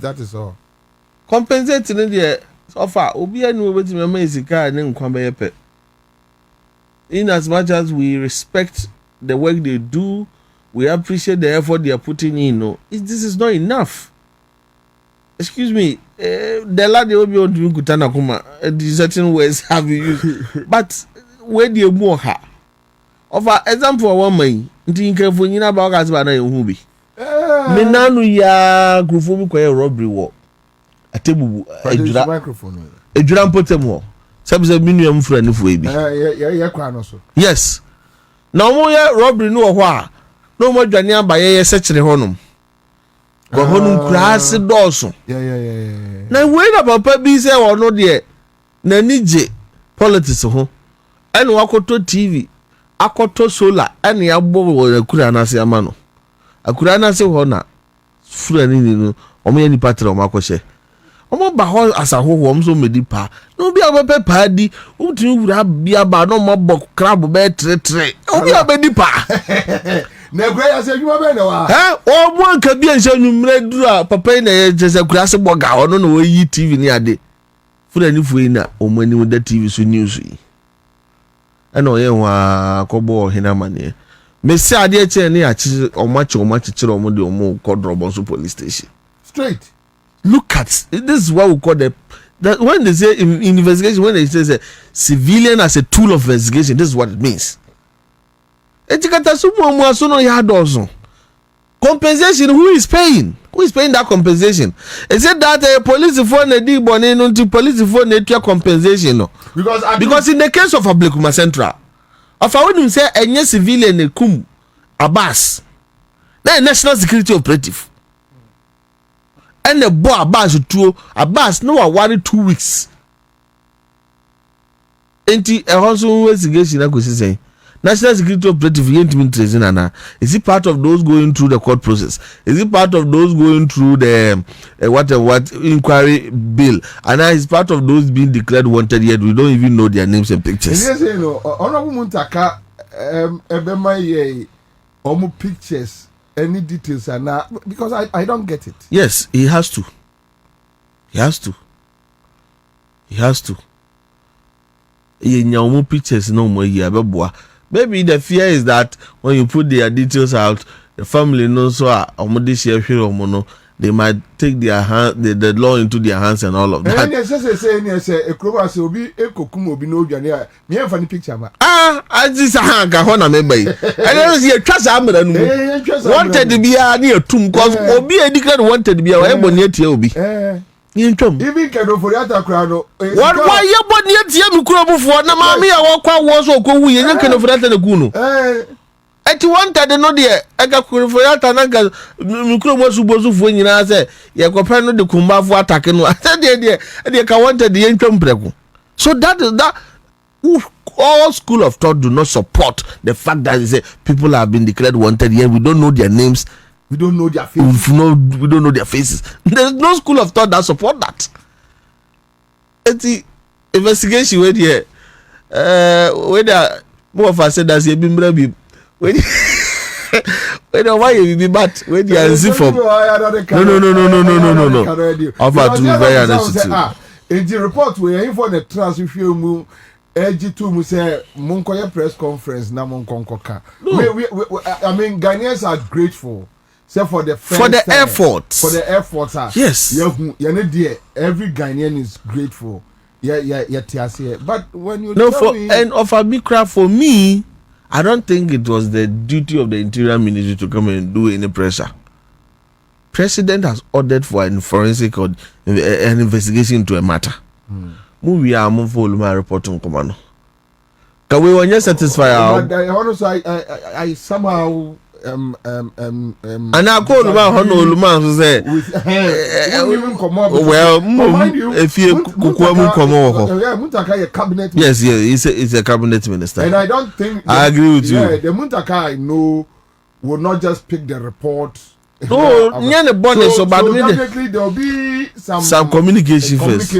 That is all. Compensate in the offer. Obi anu wait me amazing car and kwamba yepe. In as much as we respect the work they do, we appreciate the effort they are putting in. This is not enough. Excuse me, the lad will be on to Kutana Kuma. Certain words have you used, but where do you more her? Of an example, one man, thinking careful, you know about us, but I who be. Menanu ya Grufumi kwa robbery war. A table, a microphone. A drum put them all. Some say minimum friend if we be. Yes. No more robbery, no why. No more Jania by a search the honum. Go home crass also. Yeah. Now, wait about Pebby say or no dear. Nanije politics ho. And Wakoto TV. Akoto solar. And the abo a Kurana say amano. A Kurana say hona. Friend in or me any pattern of Makoshe. Omo ba ho asaho wo so medi pa. No bi abepe pa di. Utimi wura bia ba no mo bok crab be tre. Obi abedi pa. Na gwa say adwuma be na wa. O mo anka bi anhya nwumre duru a papa na ye jese kura se boga ho no na wo yi TV ni ade. Fura ni fuyi na o mo ani da TV so news yi. Eno ye wa kobo hina mane. Me se ade che ne ya chi o ma chire o mo de o mo kodrobo so police station. Straight. Look at this is what we call that when they say in investigation, when they say civilian as a tool of investigation, this is what it means. Compensation, who is paying? Who is paying that compensation? Is it that a police phone a deal police phone a compensation? No. Because in the case of Ablekuma Central, if I wouldn't say a civilian a kum Abbas, then national security operative. And the boy Abbas no worry 2 weeks. Enti a also investigation I could say national security operative is it part of those going through the court process? Is it part of those going through the what inquiry bill? And is part of those being declared wanted yet we don't even know their names and pictures. Yes, you know, Honorable Muntaka ebema omu pictures. Any details are now because I don't get it. Yes, he has to. He has to. Pictures no more here. Maybe the fear is that when you put their details out, the family knows so they might take their hand the law into their hands and all of that. I just hang a honor member. I don't see a trust. I'm wanted to be near tomb because Obi declared wanted to be a bonnet Obi. Even can for the crowd. Why you bonnet Yam Kurobu for Namami? I walk was or go we and can offer the Guno. At one time, no dear, I got for that and Mukro was supposed to win. I said, Yakopano de Kumba for attacking. I said, dear, I wanted the income prego. So that is that. All school of thought do not support the fact that people have been declared wanted here. We don't know their names. We don't know their faces. We don't know their faces. There's no school of thought that support that. It's the investigation where here. Whether more of us said that you been maybe when why you be bad when you are from no. Offer to very honest. In the report we are in for the transfer move. AG2 mu say Munkoya press conference na Munkonkoka. I mean Ghanaians are grateful. Say for the effort. For the effort. Yes. Every Ghanaian is grateful. But when you and of a big crowd for me, I don't think it was the duty of the Interior Ministry to come and do any pressure. President has ordered for a forensic or an investigation into a matter. We are moving for my report on command. Can we want you satisfy? I somehow and I call Luma to say, well, if you come over, cabinet. Yes, it's a cabinet minister, and I don't think I agree with you. The Muntaka I know will not just pick the report. No, so definitely there will be some communication first.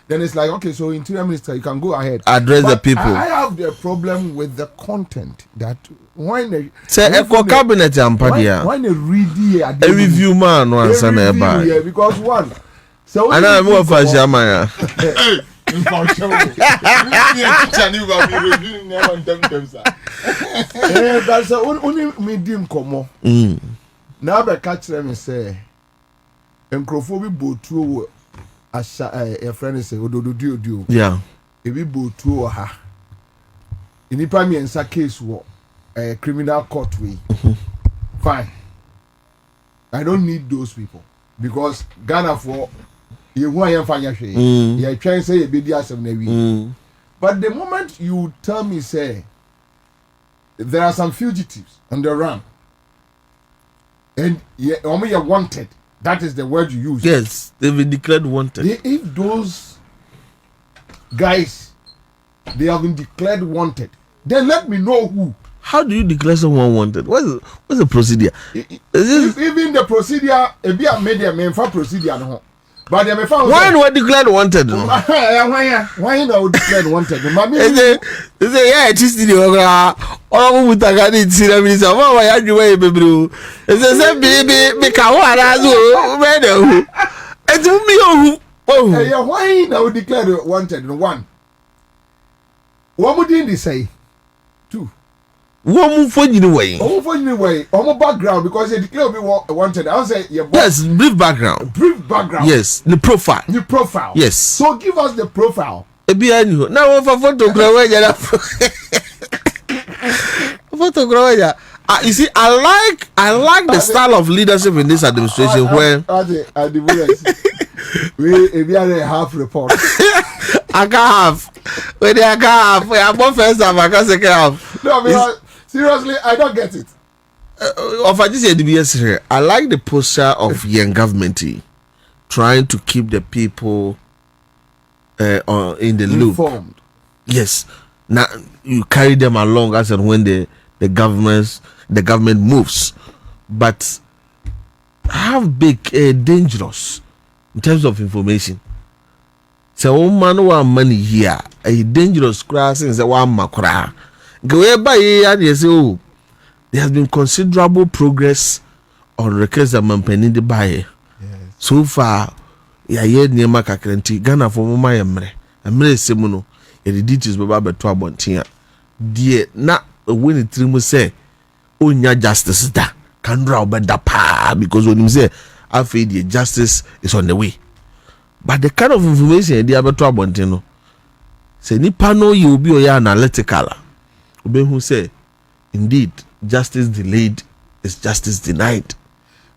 Then it's like, okay, so Interior Minister, you can go ahead. Address the people. I have the problem with the content that when they say cabinet when they read a review man once and because one. So and I'm more for Jamaya. That's only medium como. Now I catch them and say, "Encrophobi botu a friend say ododo. Yeah. Ebi botu ha. Inipa mi ensa case wo criminal court way. Fine. I don't need those people because Ghana for you want to find your you try and say you be there some But the moment you tell me say there are some fugitives on the run. And only you're wanted. That is the word you use. Yes, they've been declared wanted. If those guys they have been declared wanted, then let me know who. How do you declare someone wanted? What's the procedure? Even the procedure, if you made a main for procedure, no. But they found when we declared wanted. Why now declared wanted? Mommy, they say, yeah, it is the all with a gun in Syria. So, why are you way, baby? It's a baby, make a one as well. It's me. Oh, why now declared wanted? One. What would they say? Two. One for you away. Oh, for you away. On background because they declare me wanted. I'll say, yes, brief background. Brief background. Yes, the profile. The profile. Yes. So give us the profile. Now, for photograph, photograph. You see, I like the style of leadership in this administration where we are a half report. I can't have. When I can't have, we are both first half. I can't second half. No, because seriously, I don't get it. Of I just DBS here. I like the posture of young government trying to keep the people in the loop. Informed. Yes. Now you carry them along as and when the government moves, but have big dangerous in terms of information. So woman who money here a dangerous class in the one makra. Go by here say oh there has been considerable progress on request that man the buyer. So far ya ye niema kakrenti Ghana for mama yemre emre semuno the details baba beto abontia die na when it trimu say onya justice da can draw better pa because when him say after the justice is on the way. But the kind of information they have to abontin say nipa no you be oya analytical obe who say indeed justice delayed is justice denied.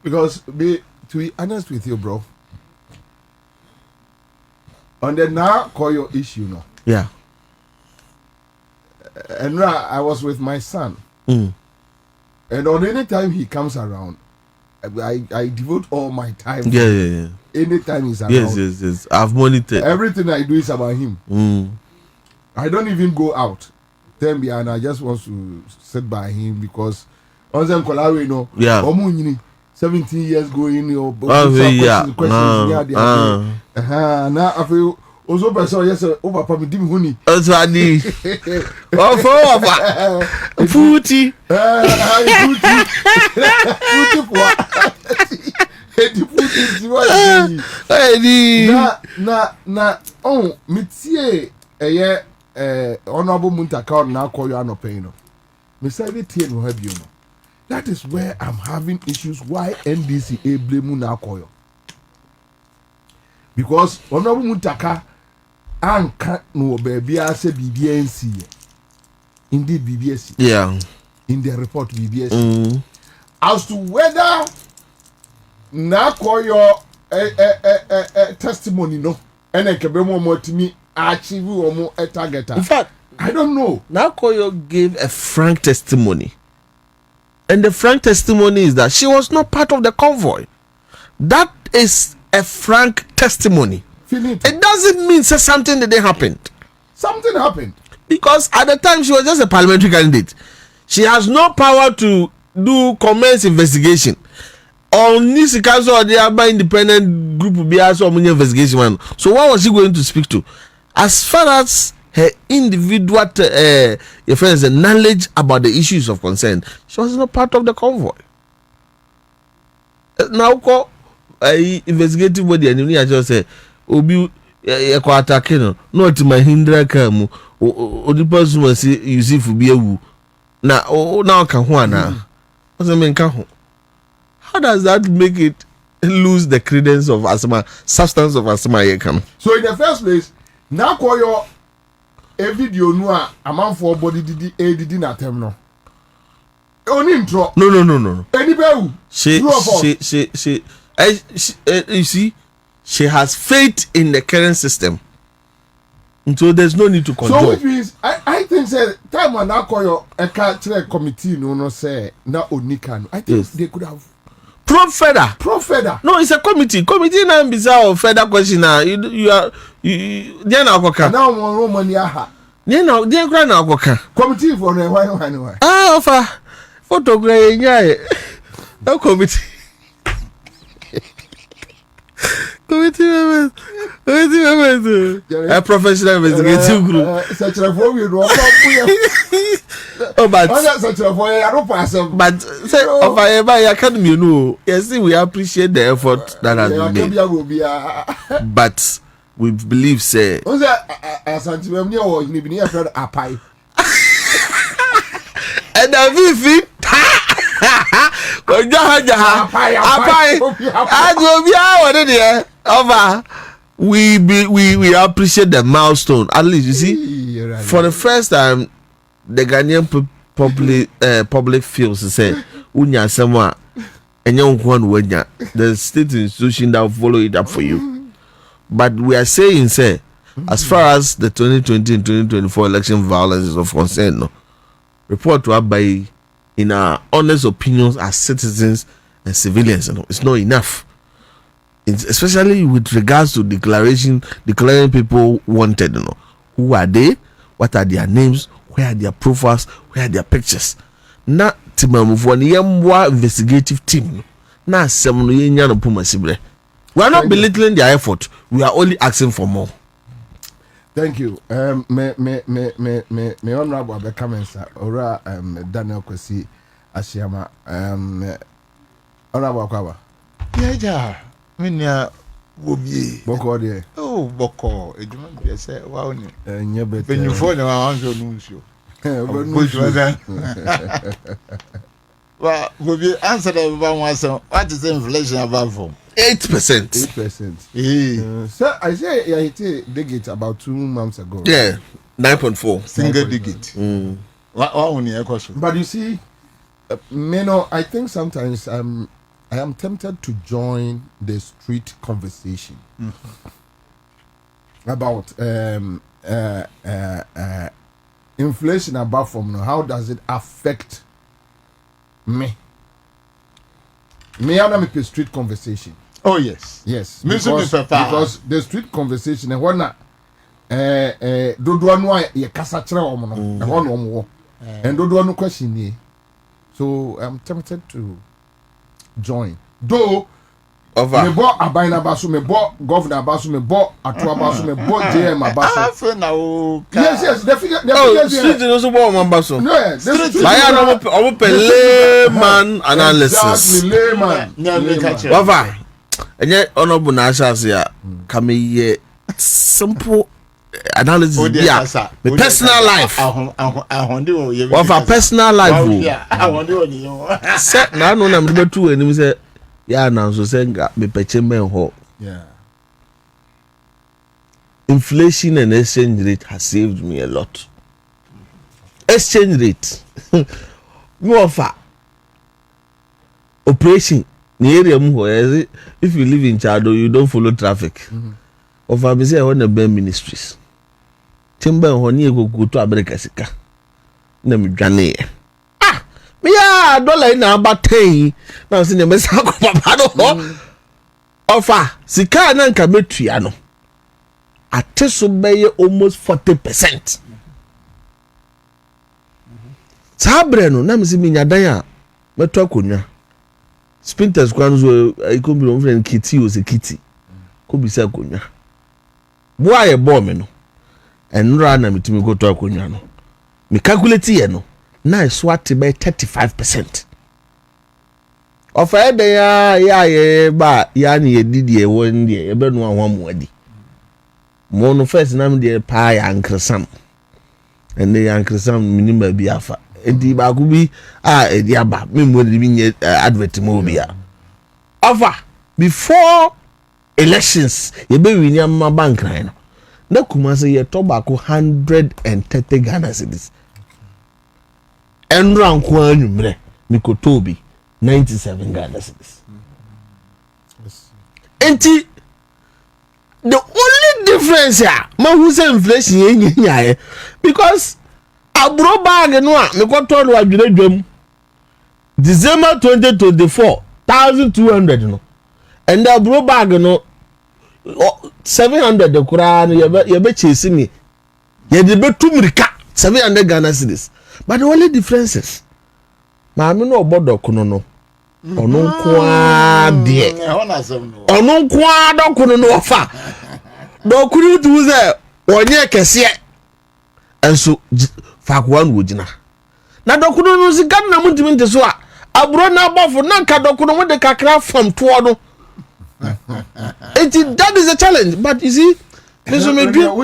Because to be honest with you, bro, on the Naa Koryoo issue, no. Yeah. And I was with my son, and on any time he comes around, I devote all my time. Yeah. Anytime he's around. Yes. I've monitored. Everything I do is about him. I don't even go out. Tell me, and I just want to sit by him because on them Kolari, no. Yeah. 17 years going, you know. Questions. Now I feel. Also, person yes, over Papa Dim Honey. Also, I need. Footy. Oh, Mitie, Honorable Muntaka, Naa Koryoo no pain. Miss Ivy no have you know. That is where I'm having issues. Why NDC blame Naa Koryoo? Because Honorable Muntaka anka no baby I say BBNC. Indeed BBS. Yeah. In the report BBS. As to whether Naa Koryoo testimony no and I can be more to me achieve or more a target. In fact, I don't know. Naa Koryoo gave a frank testimony. And the frank testimony is that she was not part of the convoy. That is a frank testimony. It doesn't mean say something that happened. Something happened. Because at the time she was just a parliamentary candidate. She has no power to do commence investigation. On this council or the other independent group will be also investigation one. So what was she going to speak to? As far as her individual knowledge about the issues of concern, she was not part of the convoy. Now investigative body and you just say obi ekwa attack not my hindra kamu o the person was Yusuf bi ewu na ka ho ana how does that make it lose the credence of asma substance of asma yekam? So in the first place Naa Koryoo a video no a amanfo body did na tem no oni intro no any bewu she you see, she has faith in the current system, and so there's no need to control. So which means I think say time when Naa Koryoo a cultural committee no say na onika. I think they could have Pro Feda. No, it's a committee. Committee na bisa of Feda question na you are they na akoka. Now one Roman yaha. They kra na akoka. Committee for the why. Offer photograph nya. No committee. Committee members. A professional investigative group. Such a form you know. Oh, but such a form I don't pass. But say of I academy, you know. Yes, we appreciate the effort that has been made. But we believe, say. What's that? As Antimia or Nibini after a pie. And the Vivi. We appreciate the milestone. At least you see, for the first time, the Ghanaian public feels to say, "Unya someone, and young one wenya." The state institution that will follow it up for you. But we are saying, say, as far as the 2020 and 2024 election violence is of concern, no report to by in our honest opinions as citizens and civilians, you know, it's not enough. Especially with regards to declaring people wanted, you know. Who are they? What are their names? Where are their profiles? Where are their pictures? Na timamu for the investigative team. Na semuno yenya no puma sibre. We are not belittling their effort. We are only asking for more. Thank you. Me honorable Abekamensa ora Daniel Kwesi Ashiama honorable Akwa. Yeah. Minya Bobie. Boko there. Oh, Boko. Ejuma be say wa oni. Nye better. When you phone na anso nuncio. Well, Bobie answer about one so what is the inflation about from? 8%. 8%. Sir, I say I dig it about 2 months ago. Yeah, 9.4. Single digit. What only a question? But you see, I think sometimes I am tempted to join the street conversation about inflation above from now. How does it affect me? Me and me street conversation. Oh yes. Yes. Because the street conversation and what dodo anu ye kasa kire omo no e ho no omo and dodo anu question ni. So I'm tempted to join. Though me bo Abaina Basu, me bo Governor Basu, me bo Atua Basu, me bo JM Basu. Yes, the figure. Oh, street is also bo Basu. No, the layman analysis. Exactly, layman. Wafa, and yet honorable Nasha come here simple analysis. Yeah, the personal life. Wafa personal life. I want to. Set now no number 2 and he say. Yeah, now so saying me pecheme ho. Yeah. Inflation and exchange rate has saved me a lot. Exchange rate. No offer. Operation. If you live in Chado, you don't follow traffic. Offer me say I want to be ministries. Timber honey go to America sika. Na me dwane. Yeah, dollar in about 10. Now, see the mess. Offer Sika and Kametriano. A teso bay almost 40%. Sabreno, Namsi Minyadaya, Metokunya. Spinters Quanzo, I could be over and Kitty was a kitty. Could be Sakunya. Why a bomino? And run a to me go to Akunyano. Me calculate now it's what by 35%. Of a day, but Yanni did ye 1 day, a burn one wedding. Mono first name the pie and crescent. And the uncle some minimum biafa. And the bagubi a diaba, me would be advert mobia. Offer before elections, you be in my bank line. No kumasa ye tobacco 130 Ghana cedis. And round Kwan Mikotobi 97 Ghana cedis. And the only difference here, man who say inflation because I brought bag and one, me got told what you did December 2024, 1,200, you know, and I brought bag, you know, 700 the Quran, you bet chasing me. You did bet 700 Ghana cedis. But the only difference is, I no about no. Ono kwa de. Ono kwa dokuno no fa. Dokuno tu ze onye kese. Enso fakwa no wogina. Na dokuno no sika na mutimi nte so a aburo na abafo na nka dokuno mo de kakra fam to no. That is a challenge, but you see, there's me dream. Of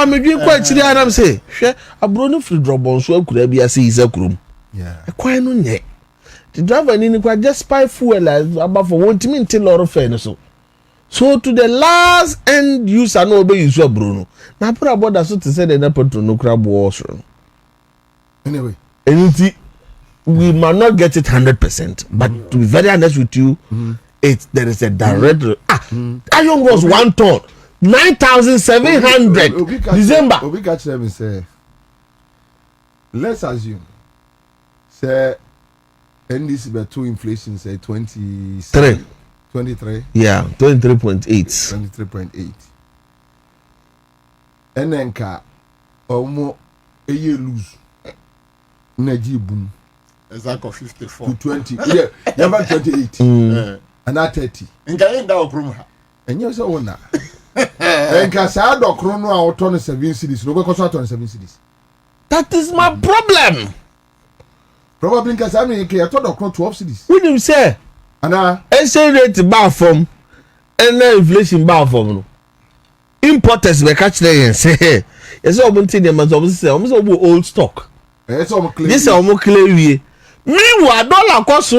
me dream quite chiri anam say, hwe aburo no free drop on so akura bia say is akurum. Yeah. E kwan no nye. The driver ni kwa just spy fuel abafo wontimi nte lorry fare no so. So to the last end user no be use aburo no. Na pura border so to say the petrol no crab was. Anyway, anything we might not get it 100%, but to be very honest with you, there is a direct iron was 1 ton 9,700 December. Obi catch them and say, let's assume say NDC by 2 inflation say 23. Yeah, 23.8. 23.8. And then ka almost a year lose. Naji boom. Exactly 54 to 20. Yeah, number 28. And at 30. And can that room? And you say one. And Casa do chrono out on 7 cities. No go on 7 cities. That is my problem. Probably because I mean, I thought of 12 cities. What do you say? And exchange rate bar from and inflation bar from importers we catch there and say, yes, I'm going to them as I'm old stock. This is almost clear. Meanwhile, dollar cost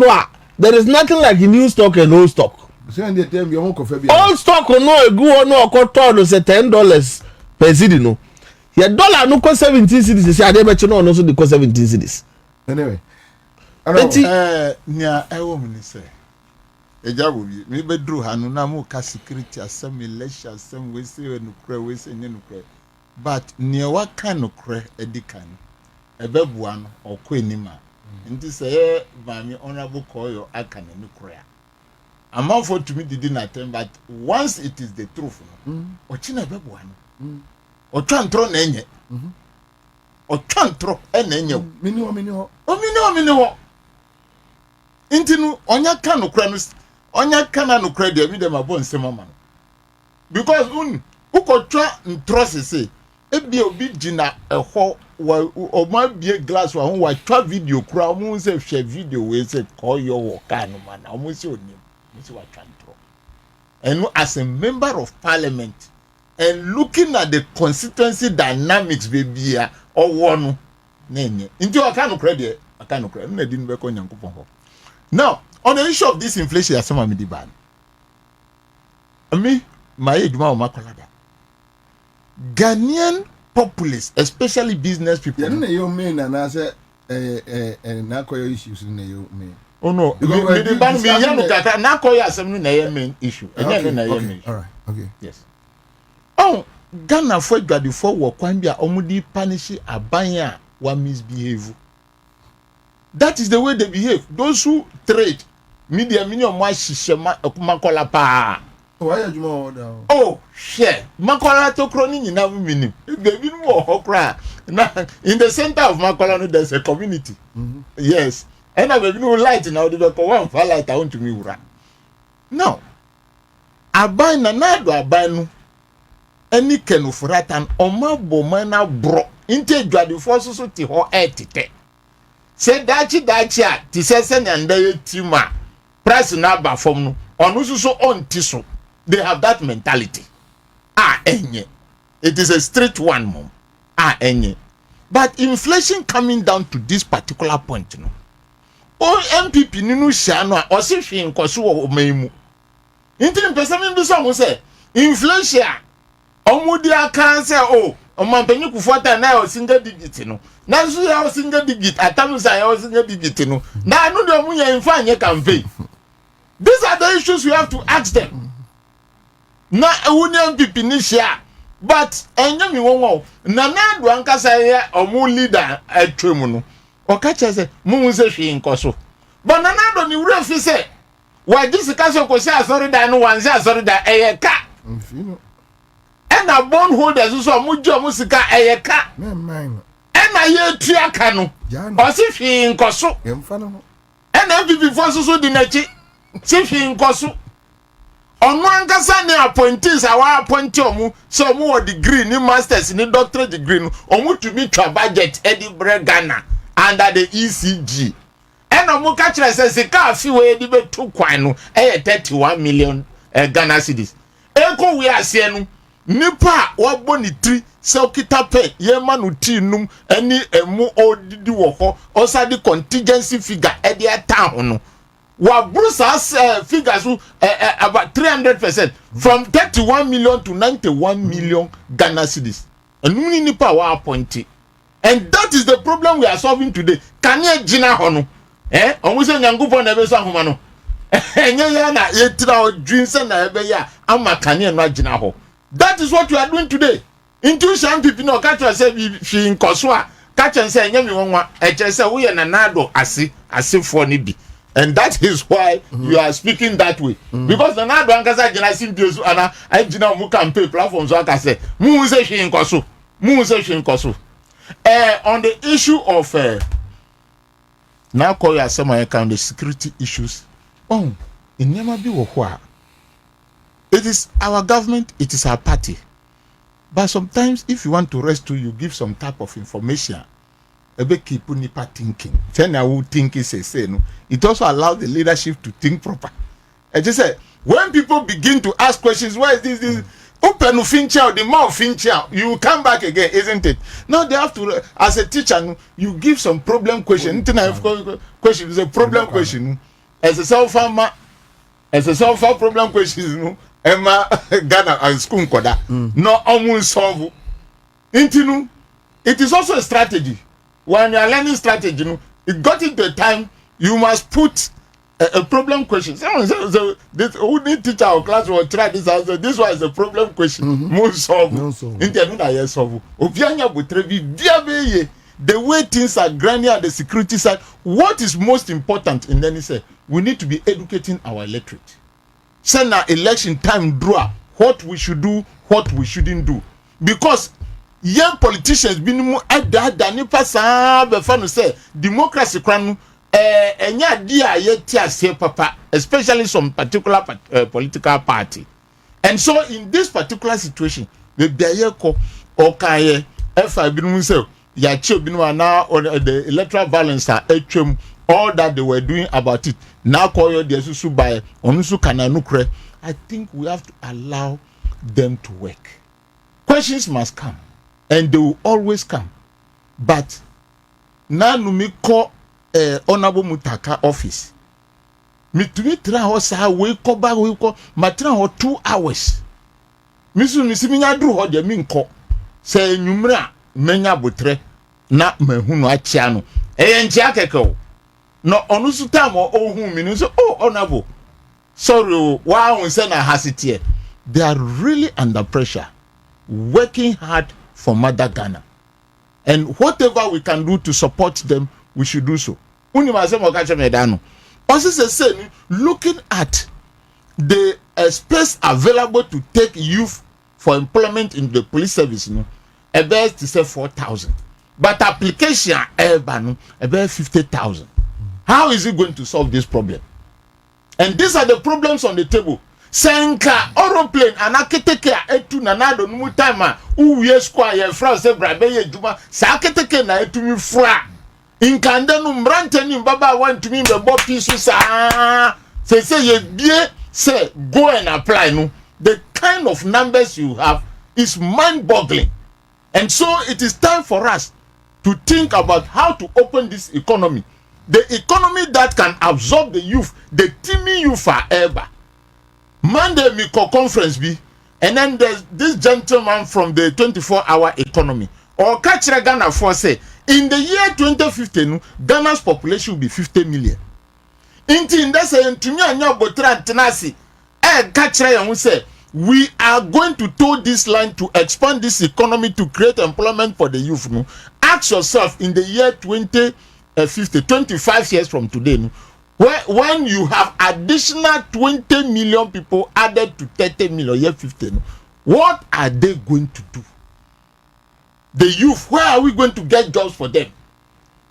there is nothing like new stock and old stock. Old stock no a good no cost $10 per cedi no. Your dollar no cost 17 cedis. Say I bet you no also the cost 17 cedis. Anyway, near a woman say. Ejabu me bedru hanu na mu ka security asem election asem we say no kra we say no kra. But near what kind of kra edikan ebebua no okọ enima. Nti say Mami Honorable Koyo aka na no kra. Amanfo to me did not attend, but once it is the truth ochina ebebua no. Otwantro na enye. Otwantro e na enye. Mini ho. Inti no onya ka no kra no onya kana no kra de bi dem abon semama no. Because ukotwa ntrose say ebi obi gina eho wa oma bie glass wa ho wa twa video kura omo se hwe video we say Koyo wo ka no man omo se onim mo se wa twa ntro. And as a member of parliament and looking at the constituency dynamics baby a owo no na enye nti o ka no kra de aka no kra na di no be ko nyankopon ho. Now on the issue of this inflation asema me di ban me my age ma o makolada Ghanaian populace, especially business people. You know your main and I say Naa Koryoo issues in your main. Oh no, the ban me yanu kata Naa Koryoo asem na your main issue. Okay. All right. Okay. Yes. Oh, Ghana for gbadi for wo kwan bia omudi punish abanya wa misbehave. That is the way they behave. Those who trade media minimum wa shishema makola pa. Why are you more down? Oh, share. Makola to crony in our minim. Baby, more okra. Now, in the center of Makola, there's a community. Yes. And I have no light now. The one for light. I want to me. Now, Abai Nanado Abanu. Any kenu furatan. Oma bomana bro. Inte jadi forces to ho etite. Say dachi ti sesen and they tima. Price na ba form no. Onusu so on tiso. They have that mentality. Enye. It is a straight one, mom. Enye. But inflation coming down to this particular point, you know. Oh, MPP ninu shano or si fin kwasu o meimu. Intin pesa mi biso mo say inflation. Omudi aka say oh, omampanyi kufuata na o single digit no. Na so ya single digit atamu say ya single digit no. Na anu de omunya infa anye campaign. These are the issues we have to ask them. Na union people ni share, but enye mi won na na do ankasa ye omu leader atwemu no. Okacha say mu se hwe nkoso. But na na do ni wura fi say wa jisika so ko say asori da no wan say asori da eye ka. And a bond holders so mu jo mu sika eye ka. And na ye tua ka no. O se hwe nkoso. Emfa no. And ɛna MPP for so di n'akyi chifi nkɔso ɔno ankasa ne appointees a wa appoint ɔmo sɛ ɔmo wɔ degree ni masters ni doctorate degree no ɔmo tumi twa budget ɛdi brɛ Ghana under the ECG ɛna ɔmo ka kyerɛ sɛ sika afi wɔ ɛdi bɛ tu kwan no ɛyɛ 31 million Ghana cedis ɛkɔ wi aseɛ no nipa wabɔ ne tiri sɛ ɔkita pɛ yɛma no tii num ɛne ɛmu ɔdidi wɔ hɔ ɔsa de contingency figure ɛde ɛta ho no waburu saa figures about 300% from 31 million to 91 million Ghana cedis ɛnum ni nipa wa appointed and that is the problem we are solving today kan yɛ gyina hɔ no ɔmo sɛ nyankopɔn na ɛbɛ so ahoma no ɛnyɛ yɛ na yɛtira ɔdwin sɛ na ɛbɛ yɛ ama kan yɛ no agyina hɔ. That is what we are doing today. Intuition people no catch us say we in Kasoa catch and say nyame wonwa e che say we na nado ase for ni bi. And that is why you are speaking that way. Because the nado ankasa gina simpiosu ana I gina mu campaign platforms aka say mu say hwe in Kaso. Mu say hwe in Kaso. On the issue of Naa Koryoo asema account the security issues. Oh, in nyama bi wo ho a it is our government, it is our party. But sometimes, if you want to rescue, you give some type of information. Keep nipa thinking. Then I will think it also allows the leadership to think proper. I just said, when people begin to ask questions, why is this? Open fincher, the mouth fincher, you come back again, isn't it? Now they have to, as a teacher, you give some problem question. Question is a problem question. As a self-farmer, problem questions, Emma Ghana and school koda no omun solve intinu. It is also a strategy. When you are learning strategy, it got into a time you must put a problem question. So this who need teacher or class will try this answer. This one is a problem question. Mun solve. Intinu na yes solve. Obianya butrebi diabeye. The way things are grinding at the security side, what is most important in any say, we need to be educating our electorate. Send our election time draw what we should do, what we shouldn't do. Because young politicians been more at that than if say democracy cranu enya dia yetia say papa, especially some particular political party. And so in this particular situation, the Biayeko or Kaye F5 been say ya che been now on the electoral violence are all that they were doing about it. Naa Koryoo de susu by onusu kananukre. I think we have to allow them to work. Questions must come, and they will always come. But now me call Honorable Muntaka office. Me to me try hosa we call back we call matra ho 2 hours. Misu misiminya dru ho de mi nko. Say nyumra menya botre na mahunu achia no. Ntia keke no onusu time ohun mi no so honorable sorry wow say na hasity they are really under pressure working hard for mother Ghana and whatever we can do to support them we should do so unima say mo ka che me da no also say looking at the space available to take youth for employment in the police service no a best to say 4,000 but application no about 50,000. How is it going to solve this problem? And these are the problems on the table. Senka aeroplane anaketeke etu na nado numu time uwe square ye fra se brabe ye juma sa keteke na etu mi fra inkande no mbrante ni baba want to me be Bobie so sa say ye bie say go and apply no the kind of numbers you have is mind-boggling. And so it is time for us to think about how to open this economy. The economy that can absorb the youth, the teeming youth forever. Monday, me conference be, and then there's this gentleman from the 24-hour economy. Or catch Ghana for say, in the year 2015, Ghana's population will be 50 million. In that say, to me, and your botran tenasi, catch say, we are going to tow this line to expand this economy to create employment for the youth. No? Ask yourself in the year 2050, 25 years from today, no? When you have additional 20 million people added to 30 million, year 50, no? What are they going to do? The youth, where are we going to get jobs for them?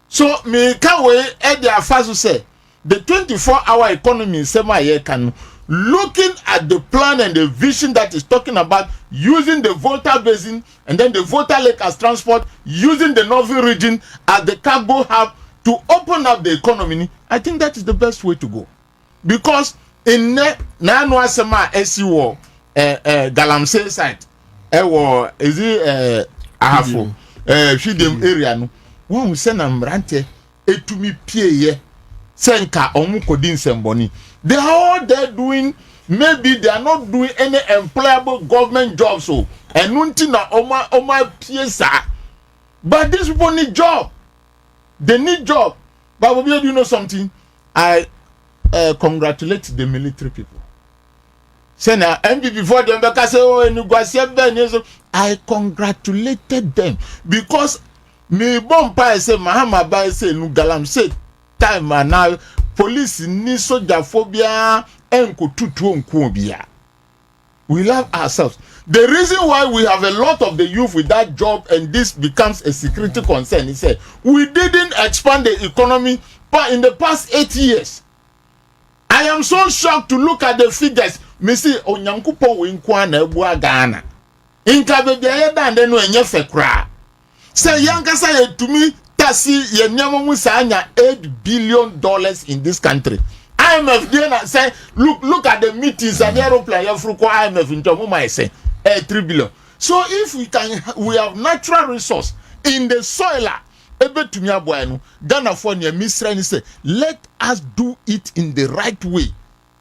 So, me can't wait at their first say, the 24-hour economy in semi can looking at the plan and the vision that is talking about using the Volta Basin and then the Volta Lake as transport, using the Novi region as the cargo hub to open up the economy. I think that is the best way to go, because in Nanwa Sema SEO Galamsey site, is it Ahafo Shidem area no one will send them rante etumi pie senka omu kodin semboni. They are all there doing, maybe they are not doing any employable government jobs, so and nuntina oma piesa. But these people need job. They need job. But Bobie, do you know something? I congratulate the military people. Say now, MB before them because I congratulated them because me bompa say Mahama ba say nu galam say time now police ni soja phobia enko tutu onko bia. We love ourselves. The reason why we have a lot of the youth without job and this becomes a security concern is that we didn't expand the economy but in the past 8 years. I am so shocked to look at the figures. Me see onyankupo we nkwa na ebu Ghana. Inka bebia ye dan de no enye fe kra. Say yankasa ye tumi tasi ye nyamo mu sa anya $8 billion in this country. IMF then say look at the meetings and the aeroplane you fruko IMF in Tomuma say 3 billion. So if we have natural resource in the soil ebe tumi aboa Ghana for near Misra say let us do it in the right way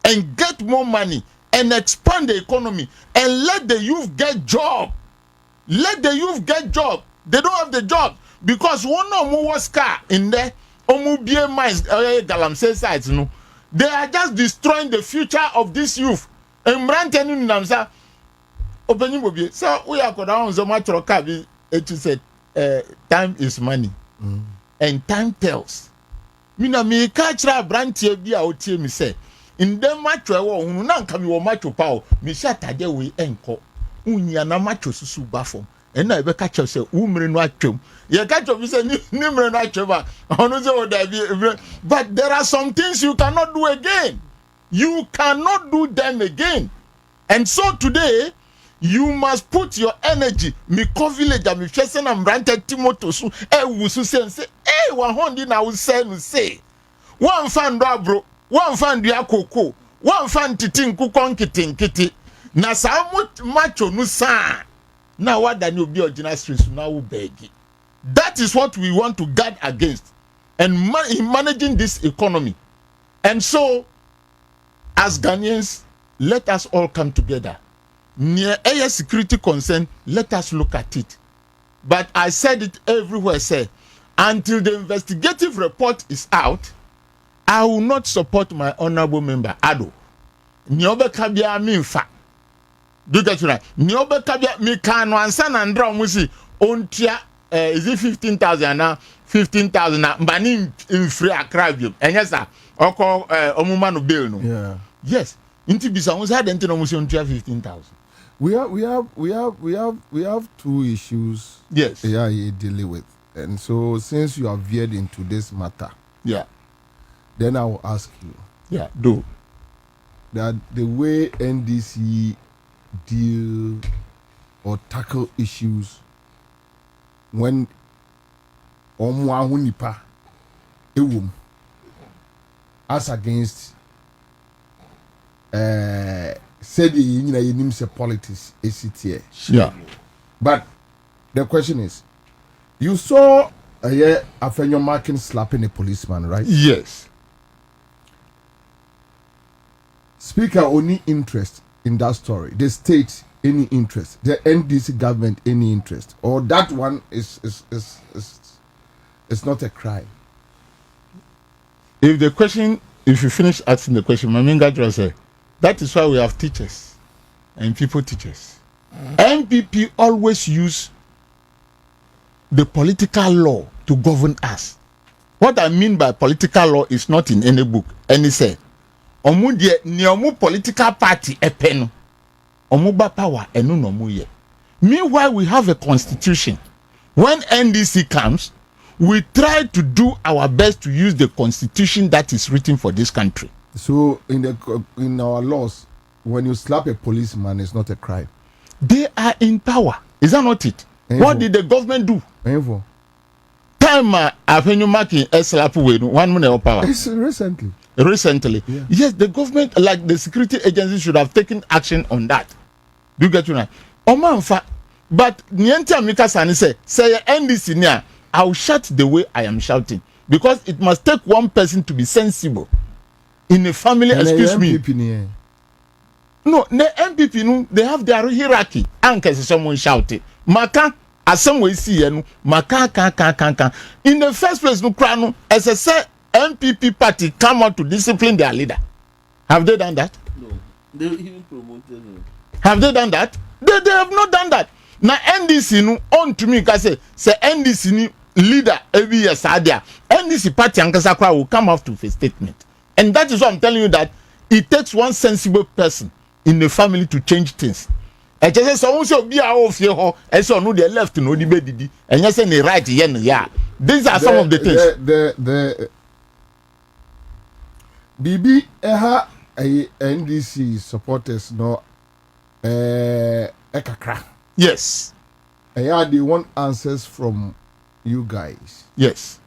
and get more money and expand the economy and let the youth get job. Let the youth get job. They don't have the job because one of them was car in there. Omu mines Galamsey sites no. They are just destroying the future of this youth. And Brantenu Namsa Opening Bobie. So we are going on so much rokabi. It said time is money. And time tells. Mina me catch ra brantie bi a otie mi say. In dem match we wo na nka mi wo match pa o. Mi sha tade we enko. Unya na match susu ba fom. And na be catch say umre no atwem. Ye catch me say ni mre no atwem a. Ono say o da bi. But there are some things you cannot do again. You cannot do them again. And so today you must put your energy. Mi ko village am hwese na mbrante Timoto so wusu say wa hondi na wo say one fan do abro one fan do akoko one fan titi nkuko nkiti na sa macho no sa na wada ni obi original streets na wo begi. That is what we want to guard against and in managing this economy. And so as Ghanaians, let us all come together. Near air security concern, let us look at it. But I said it everywhere, say, until the investigative report is out, I will not support my honorable member, Ado. Nyobe kabia minfa. Do that right. Nyobe kabia mi kano ansan andra musi ontia is it 15,000 now? 15,000 now. Mbani in free akrabium. And yes, sir. Oko omumano bill no. Yeah. Yes. Inti bisa unsa dente no musi ontia 15,000. We have two issues. Yes. Yeah, you're dealing with. And so since you have veered into this matter, yeah, then I will ask you. Yeah, do. That the way NDC deal or tackle issues when nipa ewum as against said you say politics is it here. Yeah. But the question is, you saw a Afenyo Markin slapping a policeman, right? Yes. Speaker, only interest in that story. The state, any interest. The NDC government, any interest. Or that one is not a crime. If you finish asking the question, my main guy say, that is why we have teachers and people teachers. NPP always use the political law to govern us. What I mean by political law is not in any book. Any say, omu die ni omu political party epeno, omu ba power enu no mu ye. Meanwhile, we have a constitution. When NDC comes, we try to do our best to use the constitution that is written for this country. So in our laws, when you slap a policeman, it's not a crime. They are in power. Is that not it? What did the government do? Time Avenue marking a slap away 1 minute of power. It's recently. Yeah. Yes, the government, like the security agency, should have taken action on that. Do you get you now? Omanfa, but Niente Amika Sani say NDC near, I'll shout the way I am shouting because it must take one person to be sensible in a family. And excuse me. No, the MPP no, they have their hierarchy. Anke someone shouting, Maka. As some way see Maka can. In the first place, no crano, as I said, MPP party come out to discipline their leader. Have they done that? No, they even promoted him. Have they done that? They have not done that. Now NDC no on to me because say NDC ni leader every year sadia. NDC party Ankasakra will come out with a statement, and that is why I'm telling you that it takes one sensible person in the family to change things. I just say someone should be out of here, and so no the left no the bed, and you say the right yeah. These are some of the things. The BB NDC supporters no ekakra. Yes. They want answers from you guys. Yes.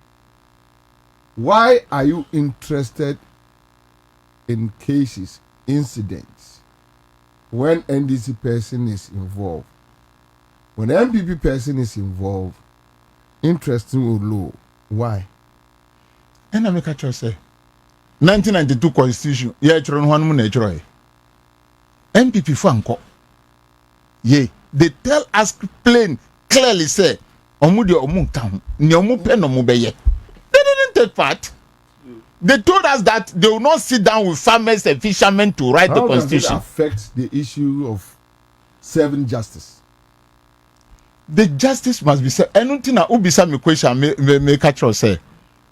Why are you interested in cases, incidents, when NDC person is involved? When MPP person is involved, interesting or low. Why? And I make a choice say 1992 constitution, yeah, MPP fanko. Yeah, they tell us plain, clearly say, Omudi Omunka, Nyomupe no Mubeye. They didn't take part. They told us that they will not sit down with farmers and fishermen to write the constitution. How does it affect the issue of serving justice? The justice must be said. Anything that ubisa me question me catch us say.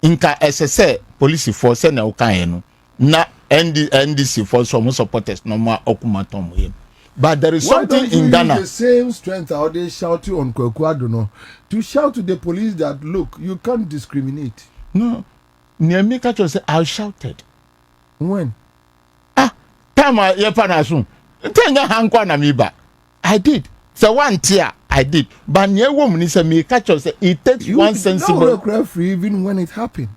Inka SSA police force na ukaenu na NDC for some supporters no more okumatom him. But there is something in Ghana. The same strength how they shout on Kwekwadono to shout to the police that look, you can't discriminate. No. Niemi catch us say I shouted. When? Time ye panasun. Tenya hankwa na miba. I did. So one tear I did. But near woman is a me catch us say it takes you one sensible. You free even when it happened.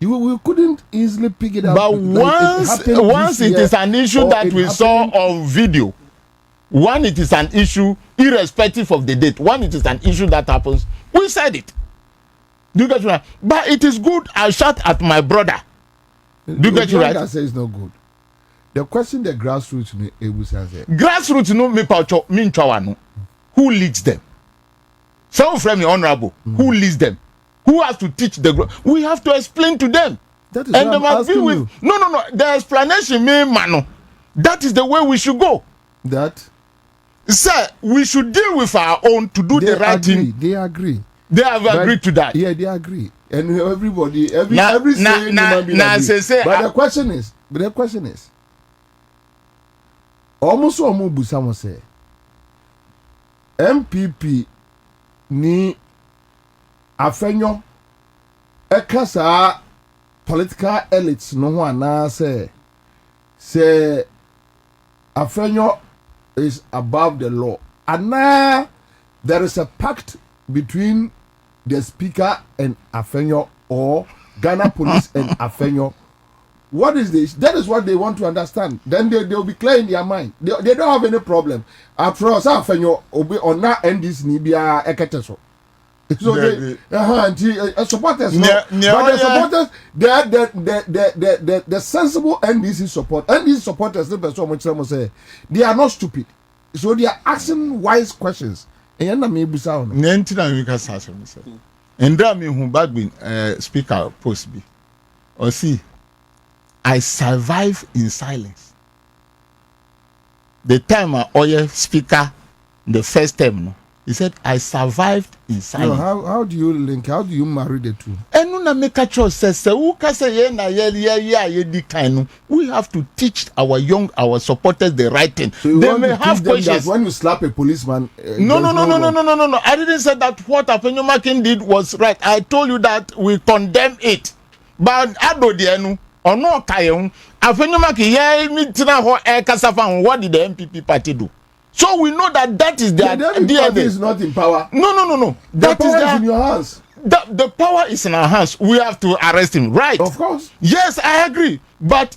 We couldn't easily pick it up. But once it is an issue that we saw on video, one it is an issue irrespective of the date. One it is an issue that happens. We said it. Do you get right? But it is good. I shout at my brother. Do you get right? That says no good. The question the grassroots me able to answer. Grassroots no me paucho mean chawano. Who leads them? Some from the honorable. Who leads them? Who has to teach the we have to explain to them. That is and they must be with you. No. The explanation mean mano. That is the way we should go. That sir, we should deal with our own to do the right thing. They agree. They have agreed to that. Yeah, they agree. And everybody, every sane human being agree. But the question is, almost Busamo say, MPP ni afenyo ekasa political elites no ho ana say afenyo is above the law. And now there is a pact between the speaker and Afenyo or Ghana police and Afenyo. What is this? That is what they want to understand. Then they'll be clear in their mind. They don't have any problem. After all, Afenyo obe on that NDC Nibia Eketeso. So supporters, but the supporters, the sensible NDC support, NDC supporters, they are not stupid. So they are asking wise questions. And me busa on. Nentina we can say. And there me who back been speaker post be. Or see, I survive in silence. The time I oil speaker the first time no, He said, I survived in silence. No, how do you link? How do you marry the two? And no make a choice says we have to teach our supporters the right thing. So you they want may to have teach them questions. that when you slap a policeman, No. I didn't say that what Afenyomakin did was right. I told you that we condemn it. But Adodienu or no Kayon, Afenyomakin, yeah, me tina ho e kasafan. What did the MPP party do? So we know that is their DNA is not in power. No. The power is in your hands. The power is in our hands. We have to arrest him, right? Of course. Yes, I agree. But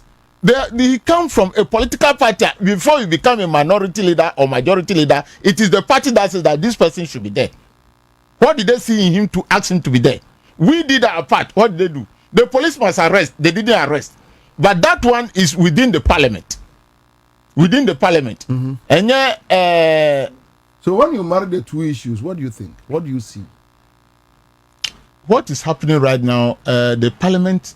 he comes from a political party. Before you become a minority leader or majority leader, it is the party that says that this person should be there. What did they see in him to ask him to be there? We did our part. What did they do? The police must arrest. They didn't arrest. But that one is within the parliament. Mm-hmm. And so when you marry the two issues, what do you think? What do you see? What is happening right now? The parliament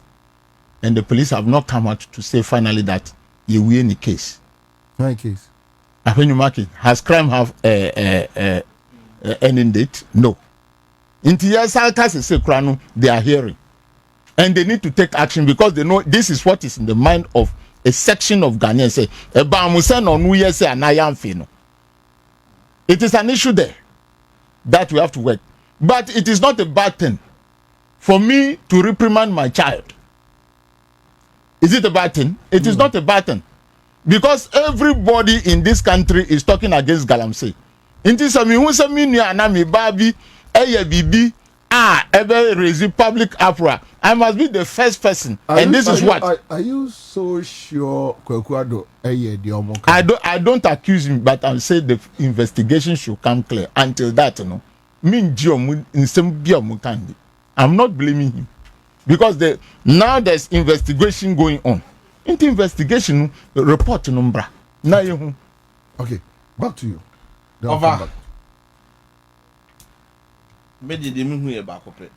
and the police have not come out to say finally that you win the case. My case. Afenyomakin, has crime have ending date? No. They are hearing, and they need to take action because they know this is what is in the mind of a section of Ghanaians. Say, it is an issue there that we have to work, but it is not a bad thing for me to reprimand my child. Is it a bad thing? It is not a bad thing because everybody in this country is talking against Galamsey. Inti sami hunsa minu anami babi eye bibi ever raise public uproar. I must be the first person, Are you so sure Kwekuado I don't accuse him, but I'm saying the investigation should come clear. Until that, I'm not blaming him because now there's investigation going on. Into investigation report numbra. Now okay, back to you. Over. Medi de mi hu e ba kopre.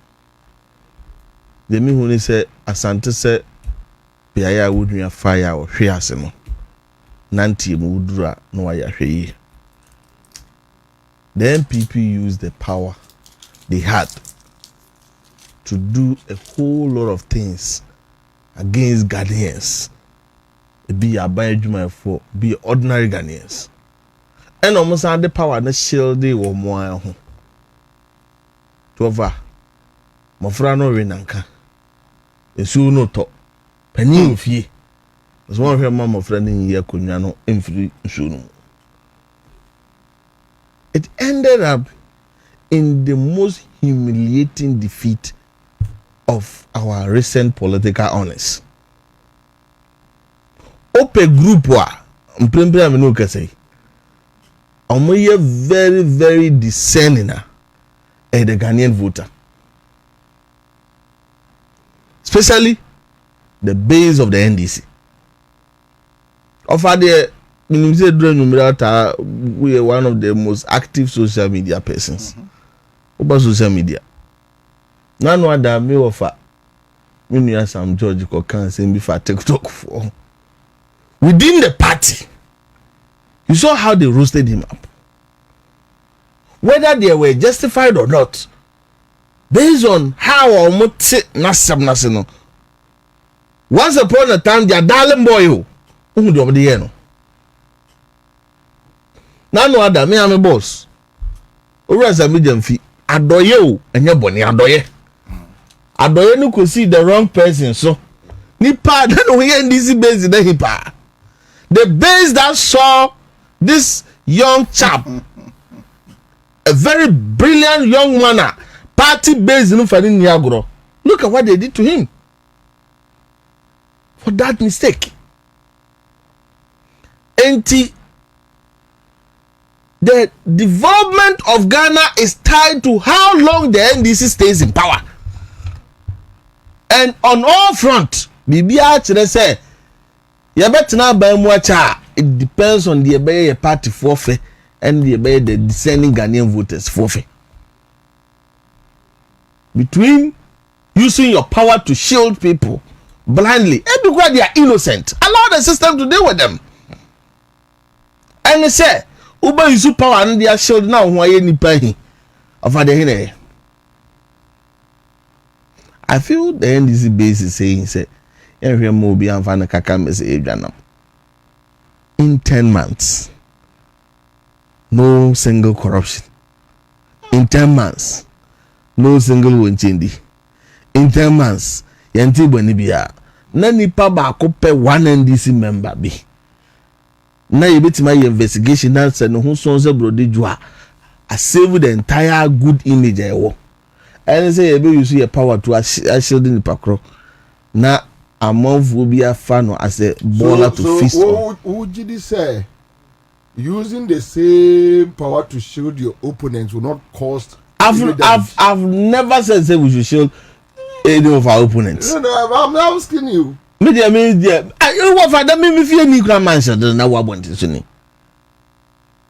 De mi hu ni se asante se beaya a wodua fire o hwe ase no. Nanti mu wudura no wa ya hwe yi. The MPP used the power they had to do a whole lot of things against Ghanaians. Be a Bayajuma for be ordinary Ghanaians. And almost had the power na shield or more. Over Mofrano Renanka. Esu no to. Penny fee. As one of her mamma friend in here Kunyano infri Sunu. It ended up in the most humiliating defeat of our recent political honors. Ope group wa mprempre amenu kase. Omoye very very discerning the Ghanaian voter, especially the base of the NDC. Offer the we are one of the most active social media persons. About social media. None other me offer. We need some George Kokan saying before TikTok for within the party. You saw how they roasted him up. Whether they were justified or not, based on how almost nasino. Once upon a time, their darling boy, who do the end. Now, no other, me, I'm a boss. Or as a medium fee, adoye, and your bonny adoye. Adoye no could see the wrong person, so Nipa, then we NDC base in the Hipa. The base that saw this young chap. A very brilliant young man, party based in Niagara. Look at what they did to him for that mistake. And the development of Ghana is tied to how long the NDC stays in power. And on all fronts, say, it depends on the party forfeit. And the discerning Ghanaian voters forfeit. Between using your power to shield people blindly, and because they are innocent, allow the system to deal with them. And they say, Uber is power and their shield now who any pay of the hine. I feel the NDC base is saying say every movie and find a kakam say in 10 months. No single corruption. In 10 months. No single winchindi. In 10 months. Yanti Bonibia. Nani paba kope one NDC member be. Na yebeti my investigation that said no sonze brody jua. I save the entire good image I wo. And say you see a power to a shield in the pakro. Na a month will be a fan as a baller to feast on. Would you say using the same power to shield your opponents will not cost? I've never said say we should shield any of our opponents. No, I'm asking you. Media. I what for that me fear ni kra mansion na wa bonti so ni.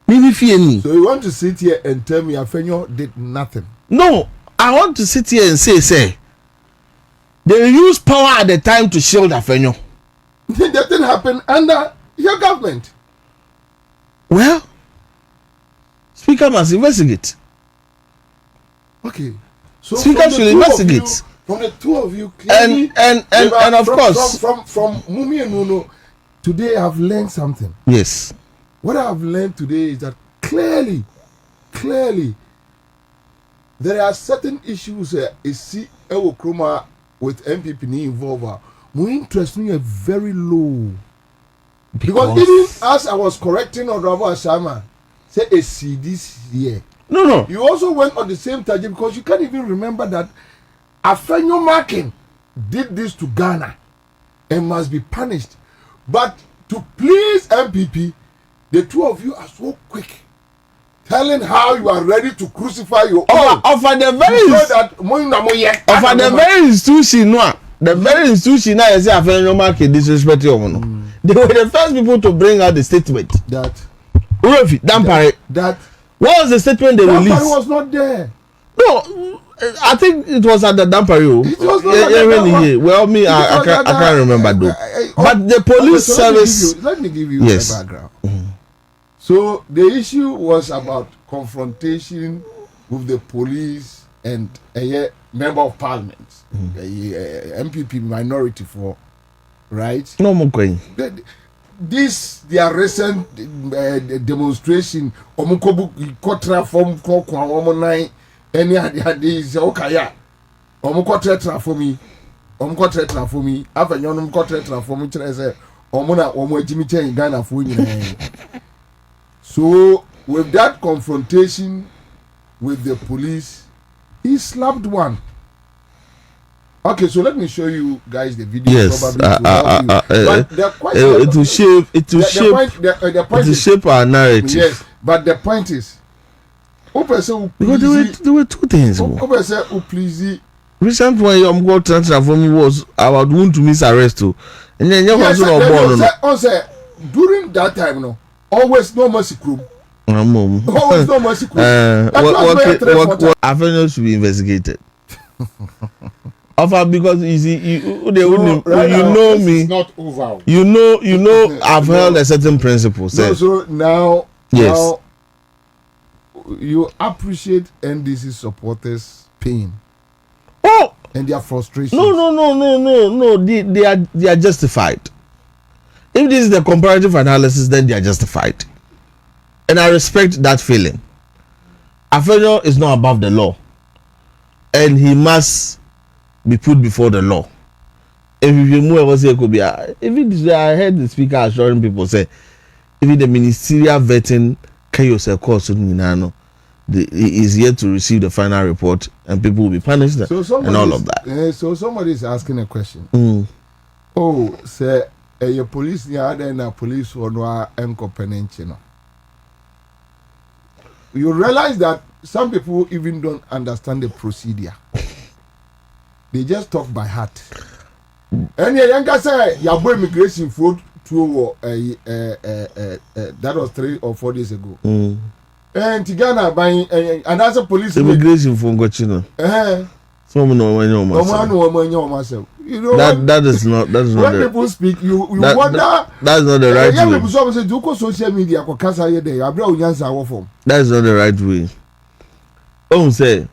Me fear ni. So you want to sit here and tell me Afenyo did nothing? No, I want to sit here and say they use power at the time to shield Afenyo. That didn't happen under your government. Well, Speaker must investigate. Okay. So Speaker should investigate. From the two of you, clearly, and of course, from Mumi and Nuno, today I've learned something. Yes. What I've learned today is that clearly, there are certain issues. See, Ewo Kroma with MPP involved. My interest is very low. Because even as I was correcting Honorable Asama, say a C this year. No. You also went on the same tangent because you can't even remember that Afenyo Markin did this to Ghana and must be punished. But to please MPP, the two of you are so quick, telling how you are ready to crucify your own. Of the very institution, the very institution now is Afenyo Markin disrespect you. They were the first people to bring out the statement. That what was the statement they released? Dampare was not there. No, I think it was at the Dampare. It was not at the Dampare. Well, me, I can't remember though. But the police service. Let me give you the background. So the issue was about confrontation with the police and a member of parliament, a MPP minority for, right? No more going. Their recent demonstration, Omukobu Kotra from Kokwa Omonai, any ideas, Okaya, Omukotra for me, after Yonum Kotra for me, Omona, Omo Jimmy Chen, Ghana for you. So, with that confrontation with the police, he slapped one. Okay, so let me show you guys the video. Yes, it will shape our narrative. Yes, but the point is, because there were two things. Recent one you go transfer for me was about want to miss arrest too, and then you also born. During that time, no, always no mercy crew. Always no mercy crew. Afenyo should be investigated. Because you see, you know me. It's not over. You know, I've held a certain principle. So now, yes. Now, you appreciate NDC supporters' pain. Oh, and their frustration. No. They are justified. If this is the comparative analysis, then they are justified, and I respect that feeling. Afenyo is not above the law, and he must be put before the law. If you move over say could be even I heard the speaker assuring people say even the ministerial vetting chaos course is yet to receive the final report and people will be punished and all of that. So somebody is asking a question. Oh, say your police near na police or no encopenenchino. You realize that some people even don't understand the procedure. They just talk by heart. And younger say your immigration food to that was 3 or 4 days ago. And Ghana buying and as a police immigration phone got you know. Some no one know myself. You know that is not when people speak, you wonder. That's not the right way. People say, "Do social media for cancer here there." I bring you form. That's not the right way. Say,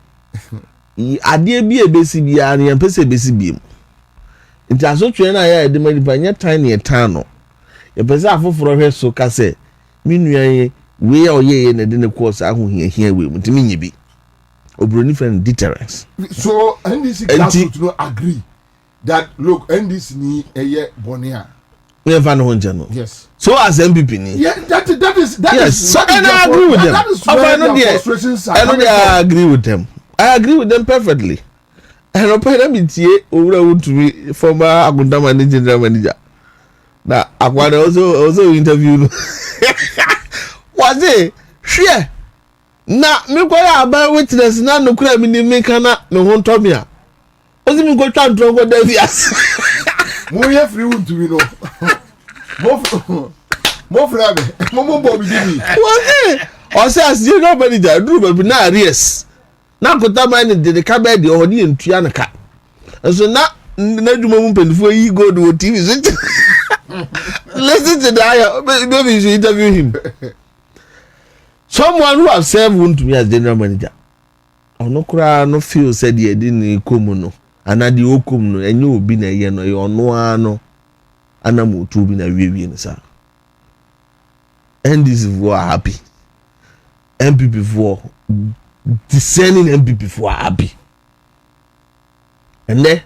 adie bi ebesi bia na yempese ebesi biem. Nti asotwe na ya de mari panya tan ne tan no. Yempese afoforo hwe so ka se, mi nuan we ya oyeye na de ne course ahu hia we mu ntimi nyibi. Obroni friend deterrence. So NDC grassroots no agree that look NDC ni eye bonia. We fan no no. Yes. So as MPP ni. Yeah, that is yes. So and I agree with them. That is where I agree with them. I agree with them perfectly. And open them itie owura wutumi former Agunda managing general manager. Na Akwada also interviewed. Was it? Share. Na me kwara aba witness na no kura mi ni me kana me ho ntomi a. Ozi mi go twa ntrongo Davias. Mo ye free would to know. Mo frame. Mo Bobie did. Was it? O say as you nobody da do but na arrears. Na kota man de ka be de ohodi entua na ka. So na dwuma mu mpendifo yi go do TV so. Listen to that. Maybe you should interview him. Someone who have served to me as general manager. Ono kura no feel said ye didn't come no. Anadi okum no enye obi na ye no ye ono ano. Anamu tu bi na wiwi ni sa. NDC for happy. MPP for discerning MPP for happy. And then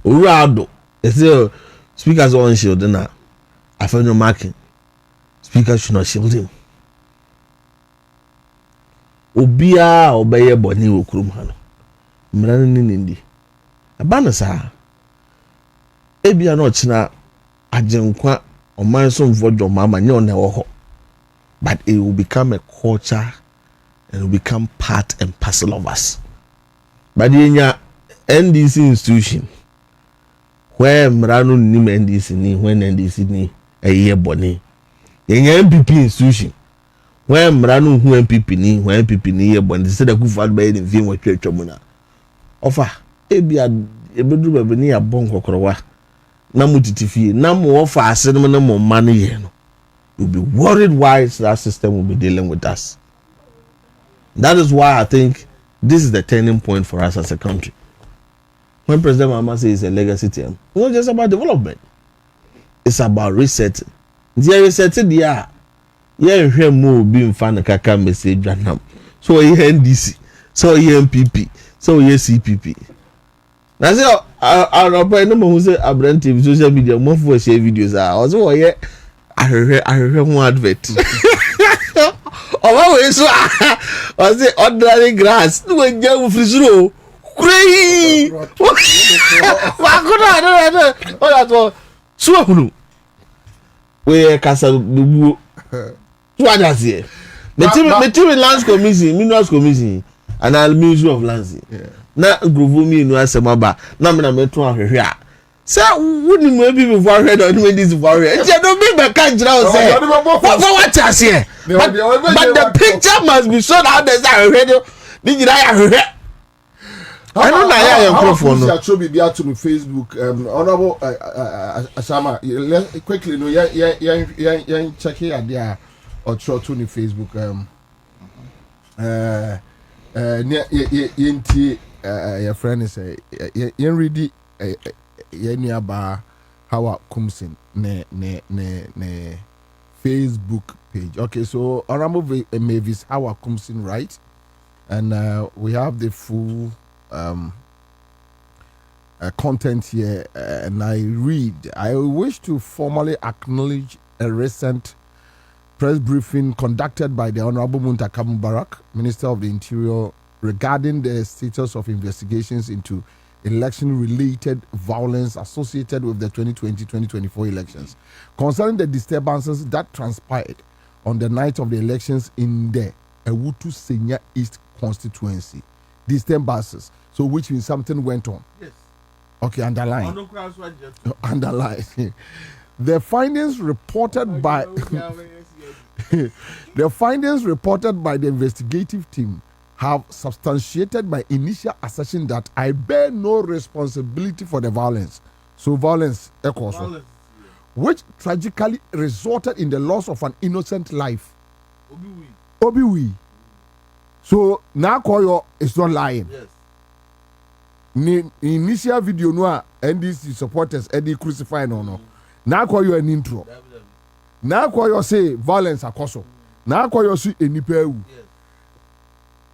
Urado say speakers on shield na. I found no marking. Speaker should not shield him. Obia obeye boni wo kurum ha no mran ni ndi abana sa ebia no china agenkwa oman so mvojo mama nye ona wo ho but it will become a culture and will become part and parcel of us but yenya NDC institution where mranu ni NDC ni when NDC ni eye boni yenya MPP institution when mranu hu MPP ni ye bon se da kufa ba ye nvi wa twetwa mu na ofa ebia ebedu ba ni ya bon kokorowa na mutitifie na mo ofa ase no na mo man ye no you'll be worried why that system will be dealing with us. That is why I think this is the turning point for us as a country. When President Mahama says it's a legacy term, it's not just about development, it's about resetting. They resetting the yeah, hear more being fan of Kaka message Janam. So ye NDC, so ye MPP, so ye CPP. Now say our no who say Abraham TV social media more for share videos are also yeah I heard one advert. Oh so I say ordinary grass no get free zero. Crazy. What could I do? Oh that so hunu. We kasa dubu what does here? Material Lands Commission, Minerals Commission, and I'll Ministry of Lands. Na groove me no asema ba. Na me na metro ahwehwe a. Say wouldn't maybe before read on this for it. You don't be back and say. What us here? But the picture must be shown out there that radio. Did you ahwehwe? I don't know how your microphone. I show be to me Facebook. Honorable Asama, quickly no yeah check here there or show to me Facebook your friend is you ready nearby Hawa Koomson ne Facebook page. Okay, so Honorable Mavis Hawa Koomson, right? And we have the full content here, and I read. I wish to formally acknowledge a recent press briefing conducted by the Honorable Muntaka, Minister of the Interior, regarding the status of investigations into election-related violence associated with the 2020-2024 elections, concerning the disturbances that transpired on the night of the elections in the Ewutu Senya East constituency. Disturbances. So which means something went on. Yes. Okay, underline. Underline. The findings reported by the investigative team have substantiated my initial assertion that I bear no responsibility for the violence. So violence, which tragically resulted in the loss of an innocent life. Obiwi. So Naa Koryoo is not lying. Yes. Initial video no NDC supporters Eddie crucify no. Naa Koryoo an intro. Naa Koryoo say violence akoso. Naa Koryoo say enipa ewu.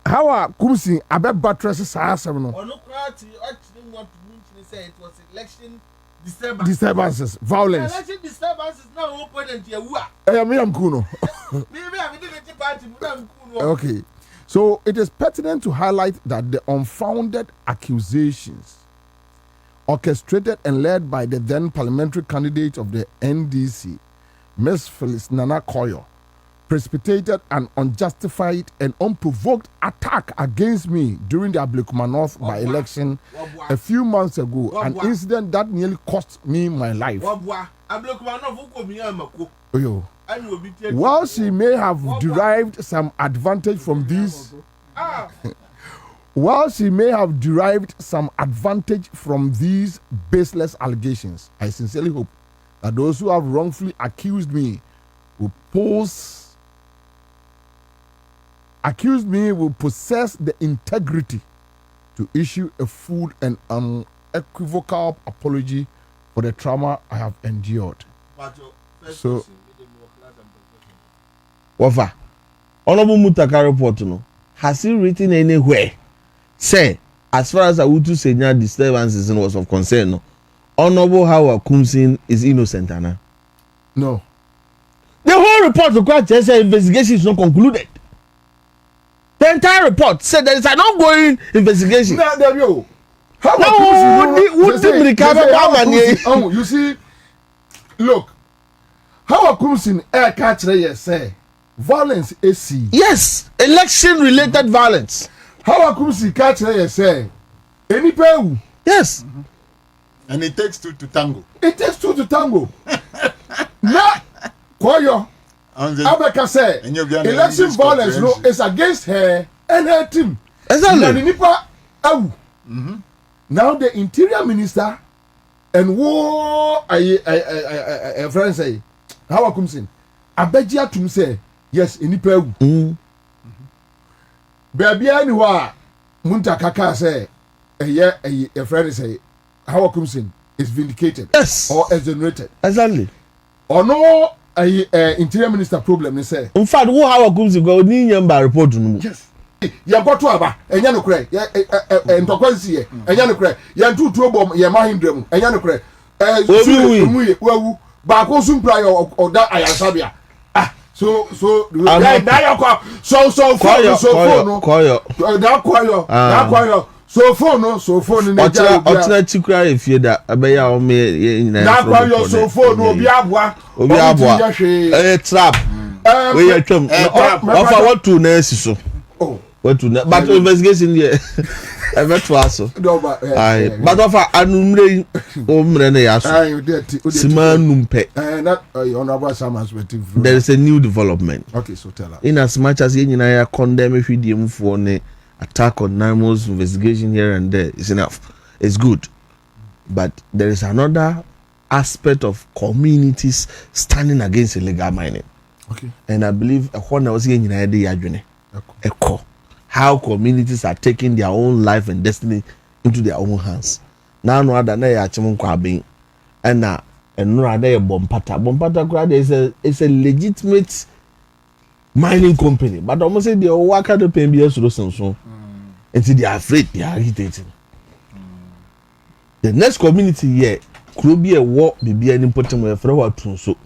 Hawa Koomson abɛbatress saa asɛm no. Ono kwati actually want to say it was election disturbances, violence. Election disturbances now open to you. I'm cool. Okay. So it is pertinent to highlight that the unfounded accusations orchestrated and led by the then parliamentary candidate of the NDC, Ms. Phyllis Naa Koryoo, precipitated an unjustified and unprovoked attack against me during the Ablekuma North by-election a few months ago, an incident that nearly cost me my life. While she may have derived some advantage from these, baseless allegations, I sincerely hope that those who have wrongfully accused me will possess the integrity to issue a full and unequivocal apology for the trauma I have endured. So, Wafa, Honorable Muntaka report no, has he written anywhere say as far as Awutu Senya disturbances was of concern no, Honorable Hawa Koomson is innocent, Anna? No. The whole report requires the investigation is not concluded. The entire report said there is an ongoing investigation. You see, look, Hawa Koomson catch say violence is yes, election related violence. Hawa Koomson catch say any pay. Yes. And it takes two to tango. It takes two to tango. Naa Koryoo Abeka say election violence no is against her and her team. Exactly. Now the interior minister and a friend say Hawa Koomson Abejia tum say yes enipa ewu. Baby anywhere Muntaka say a friend say Hawa Koomson is vindicated, yes, or exonerated. Exactly. Or no interior minister problem they say. In fact, who Hawa Koomson go ni nyamba report no. Yes. Ya got to aba enya no kre ntokwansi ye enya no kre ya ntutu bom ye mahindra mu enya no kre mu ye wawu ba ko sumpra yo oda ayansabia so na yakọ so phone so phone na ja otina tikura efie da abeya o me nyina na Koryoo so phone obi aboa trap we ya twam ofa what to na esiso what to na but investigation here I met was but ofa anumre o mre na yaso simanumpe not honorable summons waiting. There is a new development. Okay, so tell us. In as much as you know condemn hwidiem for ne attack on Namo's investigation here and there is enough. It's good. But there is another aspect of communities standing against illegal mining. Okay. And I believe when I was here in Echo, how communities are taking their own life and destiny into their own hands. Now no other na ya chimunkwa and no other bompata is a legitimate mining company, but almost say they are working to pay BS so until they are afraid, they are agitating. The next community here could be a war, be an important way for our so.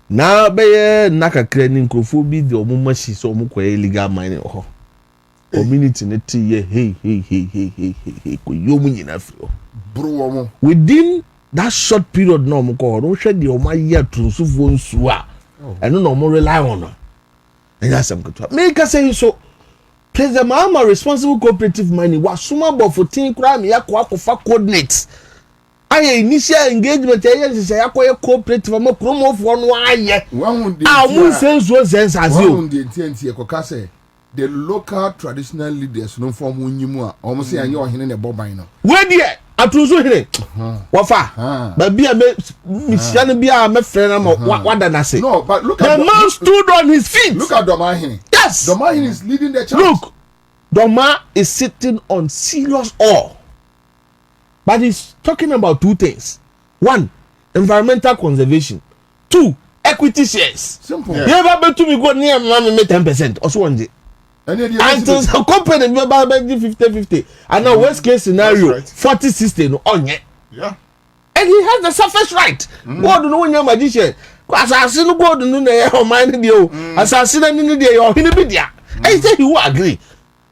Now, be naka cleaning be the omuma she so much illegal mining or community net hey within that short period no mo don't shed the oma year to so phone sua and no more rely on her. And that's some good. Make us say so. President Mahama responsible cooperative mining was summa for 14 crime ya kwa for coordinates. I initial engagement is a cooperative am promo for no aye. One say so sense as you. The TNT Kokase the local traditional leaders no form unyimu almost say anyo hene ne boban no we there atunso hene wafa ba bia me sia no bia me frɛ na wada na se no but look the at man stood on his feet. Look at Doma hene. Yes, Doma hene is leading the charge. look, Doma is sitting on serious awe, but he's talking about two things: one, environmental conservation; two, equity shares. Simple. You ever bet to me go near me 10%? Also one day. Until the company be about 50-50, and now worst case scenario 40-60 no onye. Yeah. And he has the surface right. God no one magician. Assassin no God no na your mind dio. Assassin no dey your hini be dia. I say he will agree.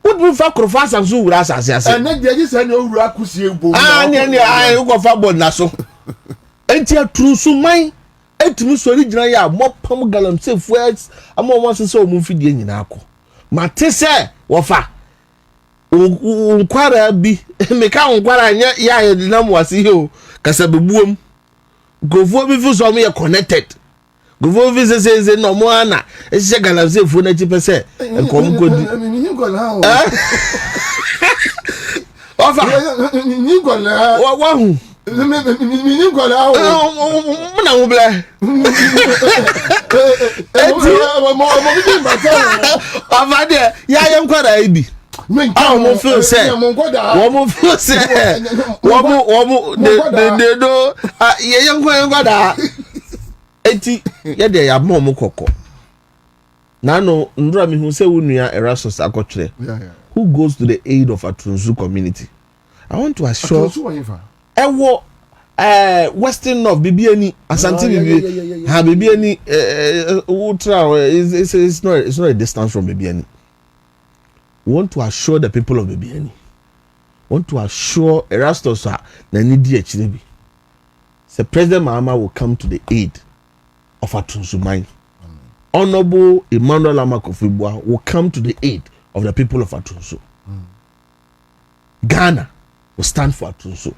What we fa crofas and so wura assassin. And then dey say no wura kusie bo. I go fa bod na so. Enti atru so man etimi so original ya mopam galamsey fuels ama won se o mu fidie nyina akọ. Mate se wo fa unkwara bi meka unkwara nya ya dinam wase o kasa bebuom govo bi fu so me connected govo bi se no mo ana e se galamsey fu na chi pese enkom kodi ofa ni gola wa hu ni gola o na wo ble ofa de ya yem kwara ibi mo feel say wo feel say wo de do ye yem kwara enti ye de ya mo kokko na no ndura mi hu say wunua Erasmus akotwere who goes to the aid of Atunzu community. I want to assure ewo western of bibiani Asante bibi ha bibiani ultra it's not a distance from bibiani. We want to assure the people of bibiani. Want to assure Erastus na nidi echirebi. Say President Mahama will come to the aid of Atunzu mine. Honorable Emmanuel Amakofibua will come to the aid of the people of Atunzu. Ghana will stand for Atunzu.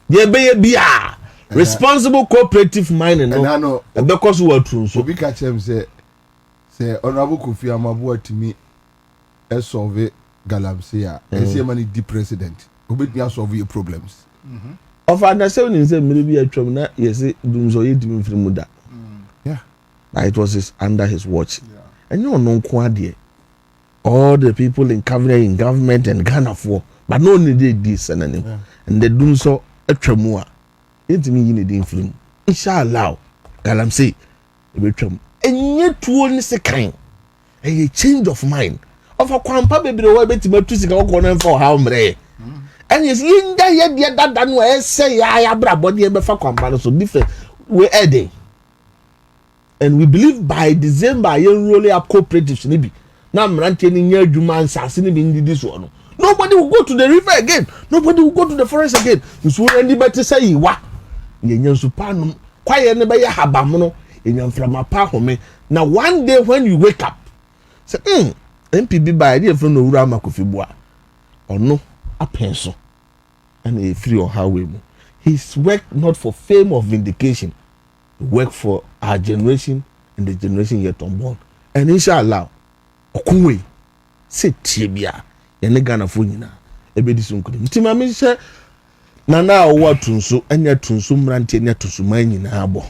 There responsible cooperative mining. No, because we are Atunzu. Bobie catch him say Honorable Kofi Amabu to me a solve galamsey a say money the president. Obi me solve your problems. Of understanding say maybe a trum na yes dumzo yedimi frimuda. Yeah. It was under his watch. Yeah. And you know kwade. All the people in cabinet, in government and Ghana for, but no need this and anything. Yeah. And they do so a tremor. It's me in the influence. Inshallah, galamsey a bit trem. And yet to only second a change of mind. Of a quampa baby the way to go for how many. And yes, in that done where say I abra body ever for quampa so different. We're adding. And we believe by December you roll up cooperatives maybe. Now I'm ranting in your Juman Sassini in this one. Nobody will go to the river again. Nobody will go to the forest again. You should anybody say what? You supanum quiet never habamono in your from a home. Now one day when you wake up, say, MPB by idea from the Urama Kofibua or no a pencil and a free or highway. His work not for fame or vindication, work for our generation and the generation yet unborn. And inshallah. Okunwe se tiebia ye ne Ghana fo nyina ebedi sunkudim ntima me hye nana owo Atunzu anya Atunzu mrante nya Atunzu man nyina abo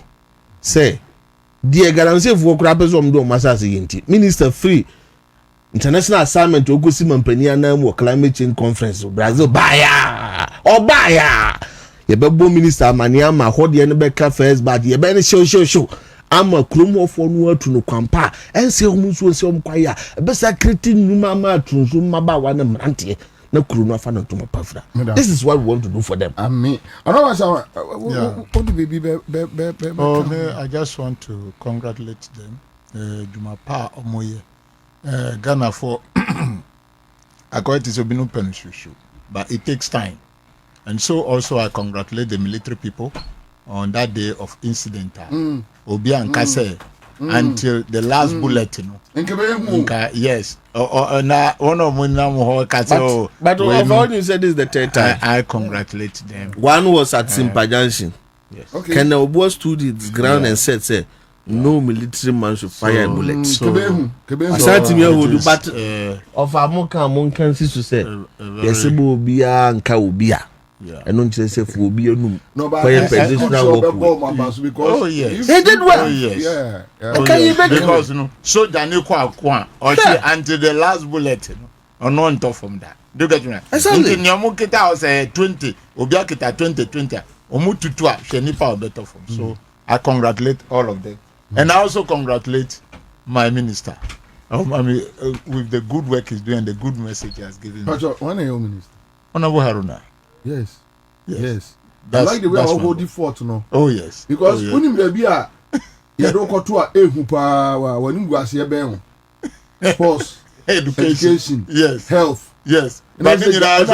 se die garanse fo kura peso mdo masase yenti minister free international assignment ogosi mampani anam wo climate change conference Brazil baya obaya ye bebo minister amania ma hode ne beka first but ye be ne show ama kromo fo no atu no kwampa ense omu so se omkwaya besa kreti numa ma Atunzu maba wa na mrante na kuro no afa no to pafra. This is what we want to do for them. Amen. I just want to congratulate them. Jumapa omoye Ghana for according to Sobinu Penshushu, but it takes time. And so also I congratulate the military people on that day of incident. Obi and Kase until the last bullet, you know. Yes. Na one of them Kase. But all you said is the third time. I congratulate them. One was at Simpa Junction. Yes. Okay. Can Obo stood his ground and said, No military man should fire a bullet. Kebehu. Asante me hold but of amonkan si so say yes bo bia nka obia. And don't say for obia no. No, but oh yes. They did well. Oh yes. Yeah. Can you make because so Dani kwa or until the last bullet or no on top from that. Do you get me? Exactly. In your kita was 20, obia kita 20. Omu tutua shenipa better from. So I congratulate all of them. And I also congratulate my minister. With the good work he's doing, the good message he has given. But when are you minister? Honorable Haruna. Yes. Yes. I like the way I hold the fort now. Oh yes. Because when you be a you don't go to a ehupa when you go see a bell. Sports, education, yes, health. Yes. But excel.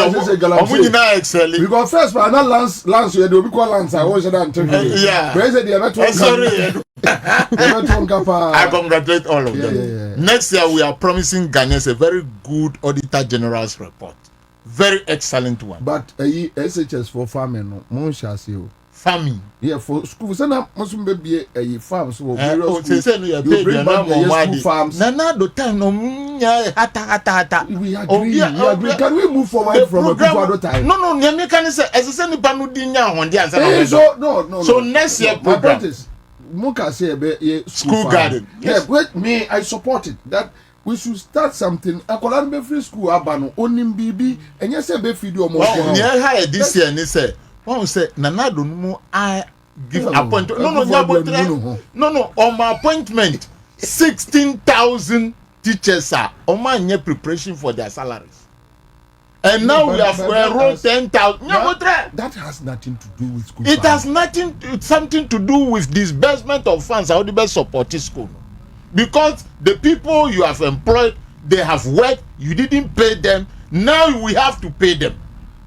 Because first, but not Lance, you do because Lance, I was an interview. Yeah. Sorry. I congratulate all of them. Yeah. Next year, we are promising Ghanaians a very good Auditor General's report. Very excellent one. But SHS for farming, no, shall see you. Farming. Yeah, for school. Send up, must be a farm. So, you bring back more money. Farms. Nana, the time no hata. We agree. Can we move forward from a other time? No. Nyame can say as I say ni panu dinya hondi ansa na. So next year program. Muka say school garden. Yes. Wait, me, I support it. That we should start something. Akola be free school abano onim bibi enye say be feed you more. Well, near high this year ni say one say nana do no I give appointment. No, on my appointment 16,000 teachers are on my preparation for their salaries. And now we have enrolled 10,000. That has nothing to do with school. It has something to do with disbursement of funds. How the best support school. Because the people you have employed, they have worked, you didn't pay them. Now we have to pay them.